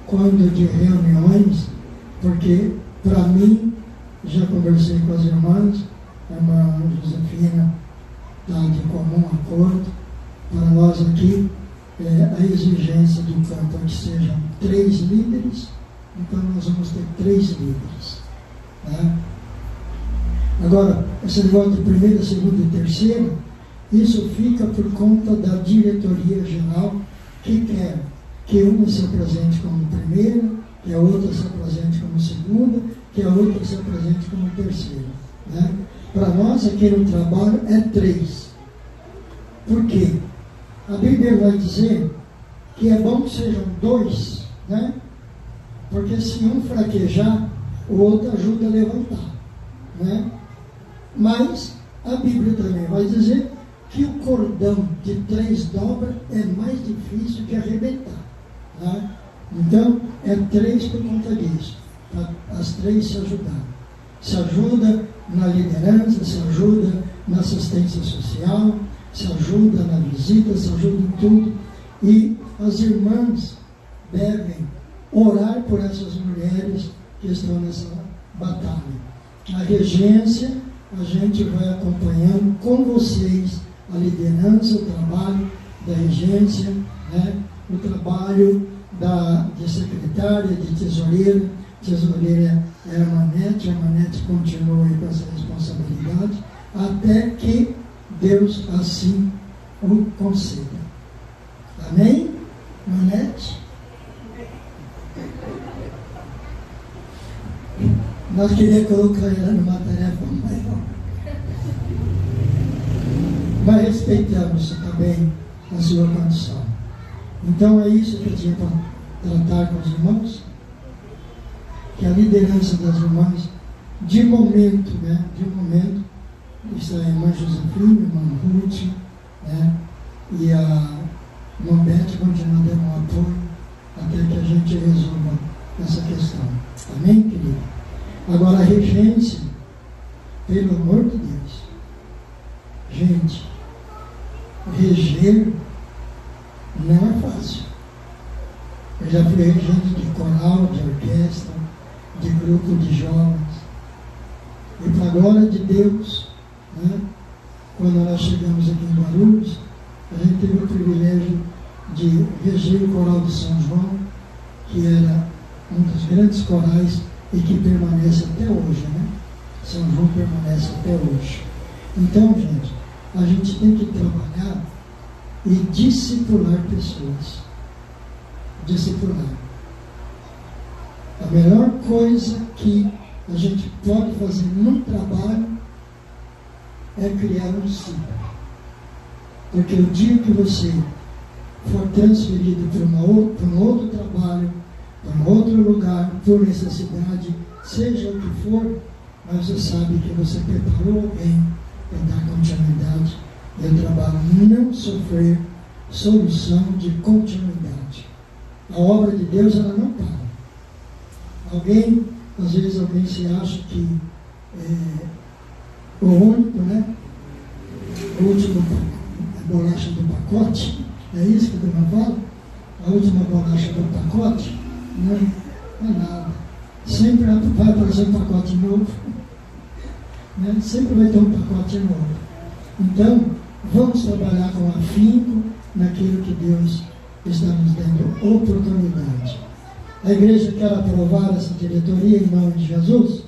quando de reuniões, porque para mim, já conversei com as irmãs, a irmã Josefina está de comum acordo. Para nós aqui, a exigência do campo é que sejam 3 líderes, então nós vamos ter 3 líderes, né? Agora, esse negócio de primeira, segunda e terceira, isso fica por conta da diretoria geral, que quer que uma se apresente como primeira, que a outra se apresente como segunda, que a outra se apresente como terceira, né? Para nós aqui no trabalho é 3. Por quê? A Bíblia vai dizer que é bom que sejam 2, né? Porque se um fraquejar, o outro ajuda a levantar, né? Mas a Bíblia também vai dizer que o cordão de 3 dobras é mais difícil que arrebentar, né? Então é 3 por conta disso, para as 3 se ajudarem. Se ajuda na liderança, se ajuda na assistência social, se ajuda na visita, se ajuda em tudo. E as irmãs devem orar por essas mulheres que estão nessa batalha. A regência, a gente vai acompanhando com vocês a liderança, o trabalho da regência, né? O trabalho de secretária, de tesoureira. Tesoureira é a Manete continua aí com essa responsabilidade, até que Deus assim o conceda. Amém? Manete? Nós queríamos colocar ela numa tarefa maior. Mas respeitamos também a sua condição. Então é isso que eu tinha para tratar com os irmãos. Que a liderança das irmãs, de momento, está a irmã Josefina, a irmã Ruth, né? E a irmã Beth continua dando um apoio até que a gente resolva essa questão. Amém, querido? Agora, a regência, pelo amor de Deus, gente, reger não é fácil. Eu já fui regente de coral, de orquestra, de grupo de jovens. E para a glória de Deus, né, quando nós chegamos aqui em Guarulhos, a gente teve o privilégio de reger o coral de São João, que era um dos grandes corais e que permanece até hoje, né? São João permanece até hoje. Então, gente, a gente tem que trabalhar e discipular pessoas. Discipular. A melhor coisa que a gente pode fazer no trabalho é criar um ciclo. Porque o dia que você for transferido para um outro trabalho, para um outro lugar, por necessidade, seja o que for, mas você sabe que você preparou alguém para dar continuidade e o trabalho não sofrer solução de continuidade. A obra de Deus, ela não para. Às vezes alguém se acha que o único, né? O último bolacha do pacote, é isso que a turma fala? A última bolacha do pacote? Não é nada. Sempre vai aparecer um pacote novo. Né? Sempre vai ter um pacote novo. Então, vamos trabalhar com afinco naquilo que Deus está nos dando oportunidade. A igreja quer aprovar essa diretoria em nome de Jesus?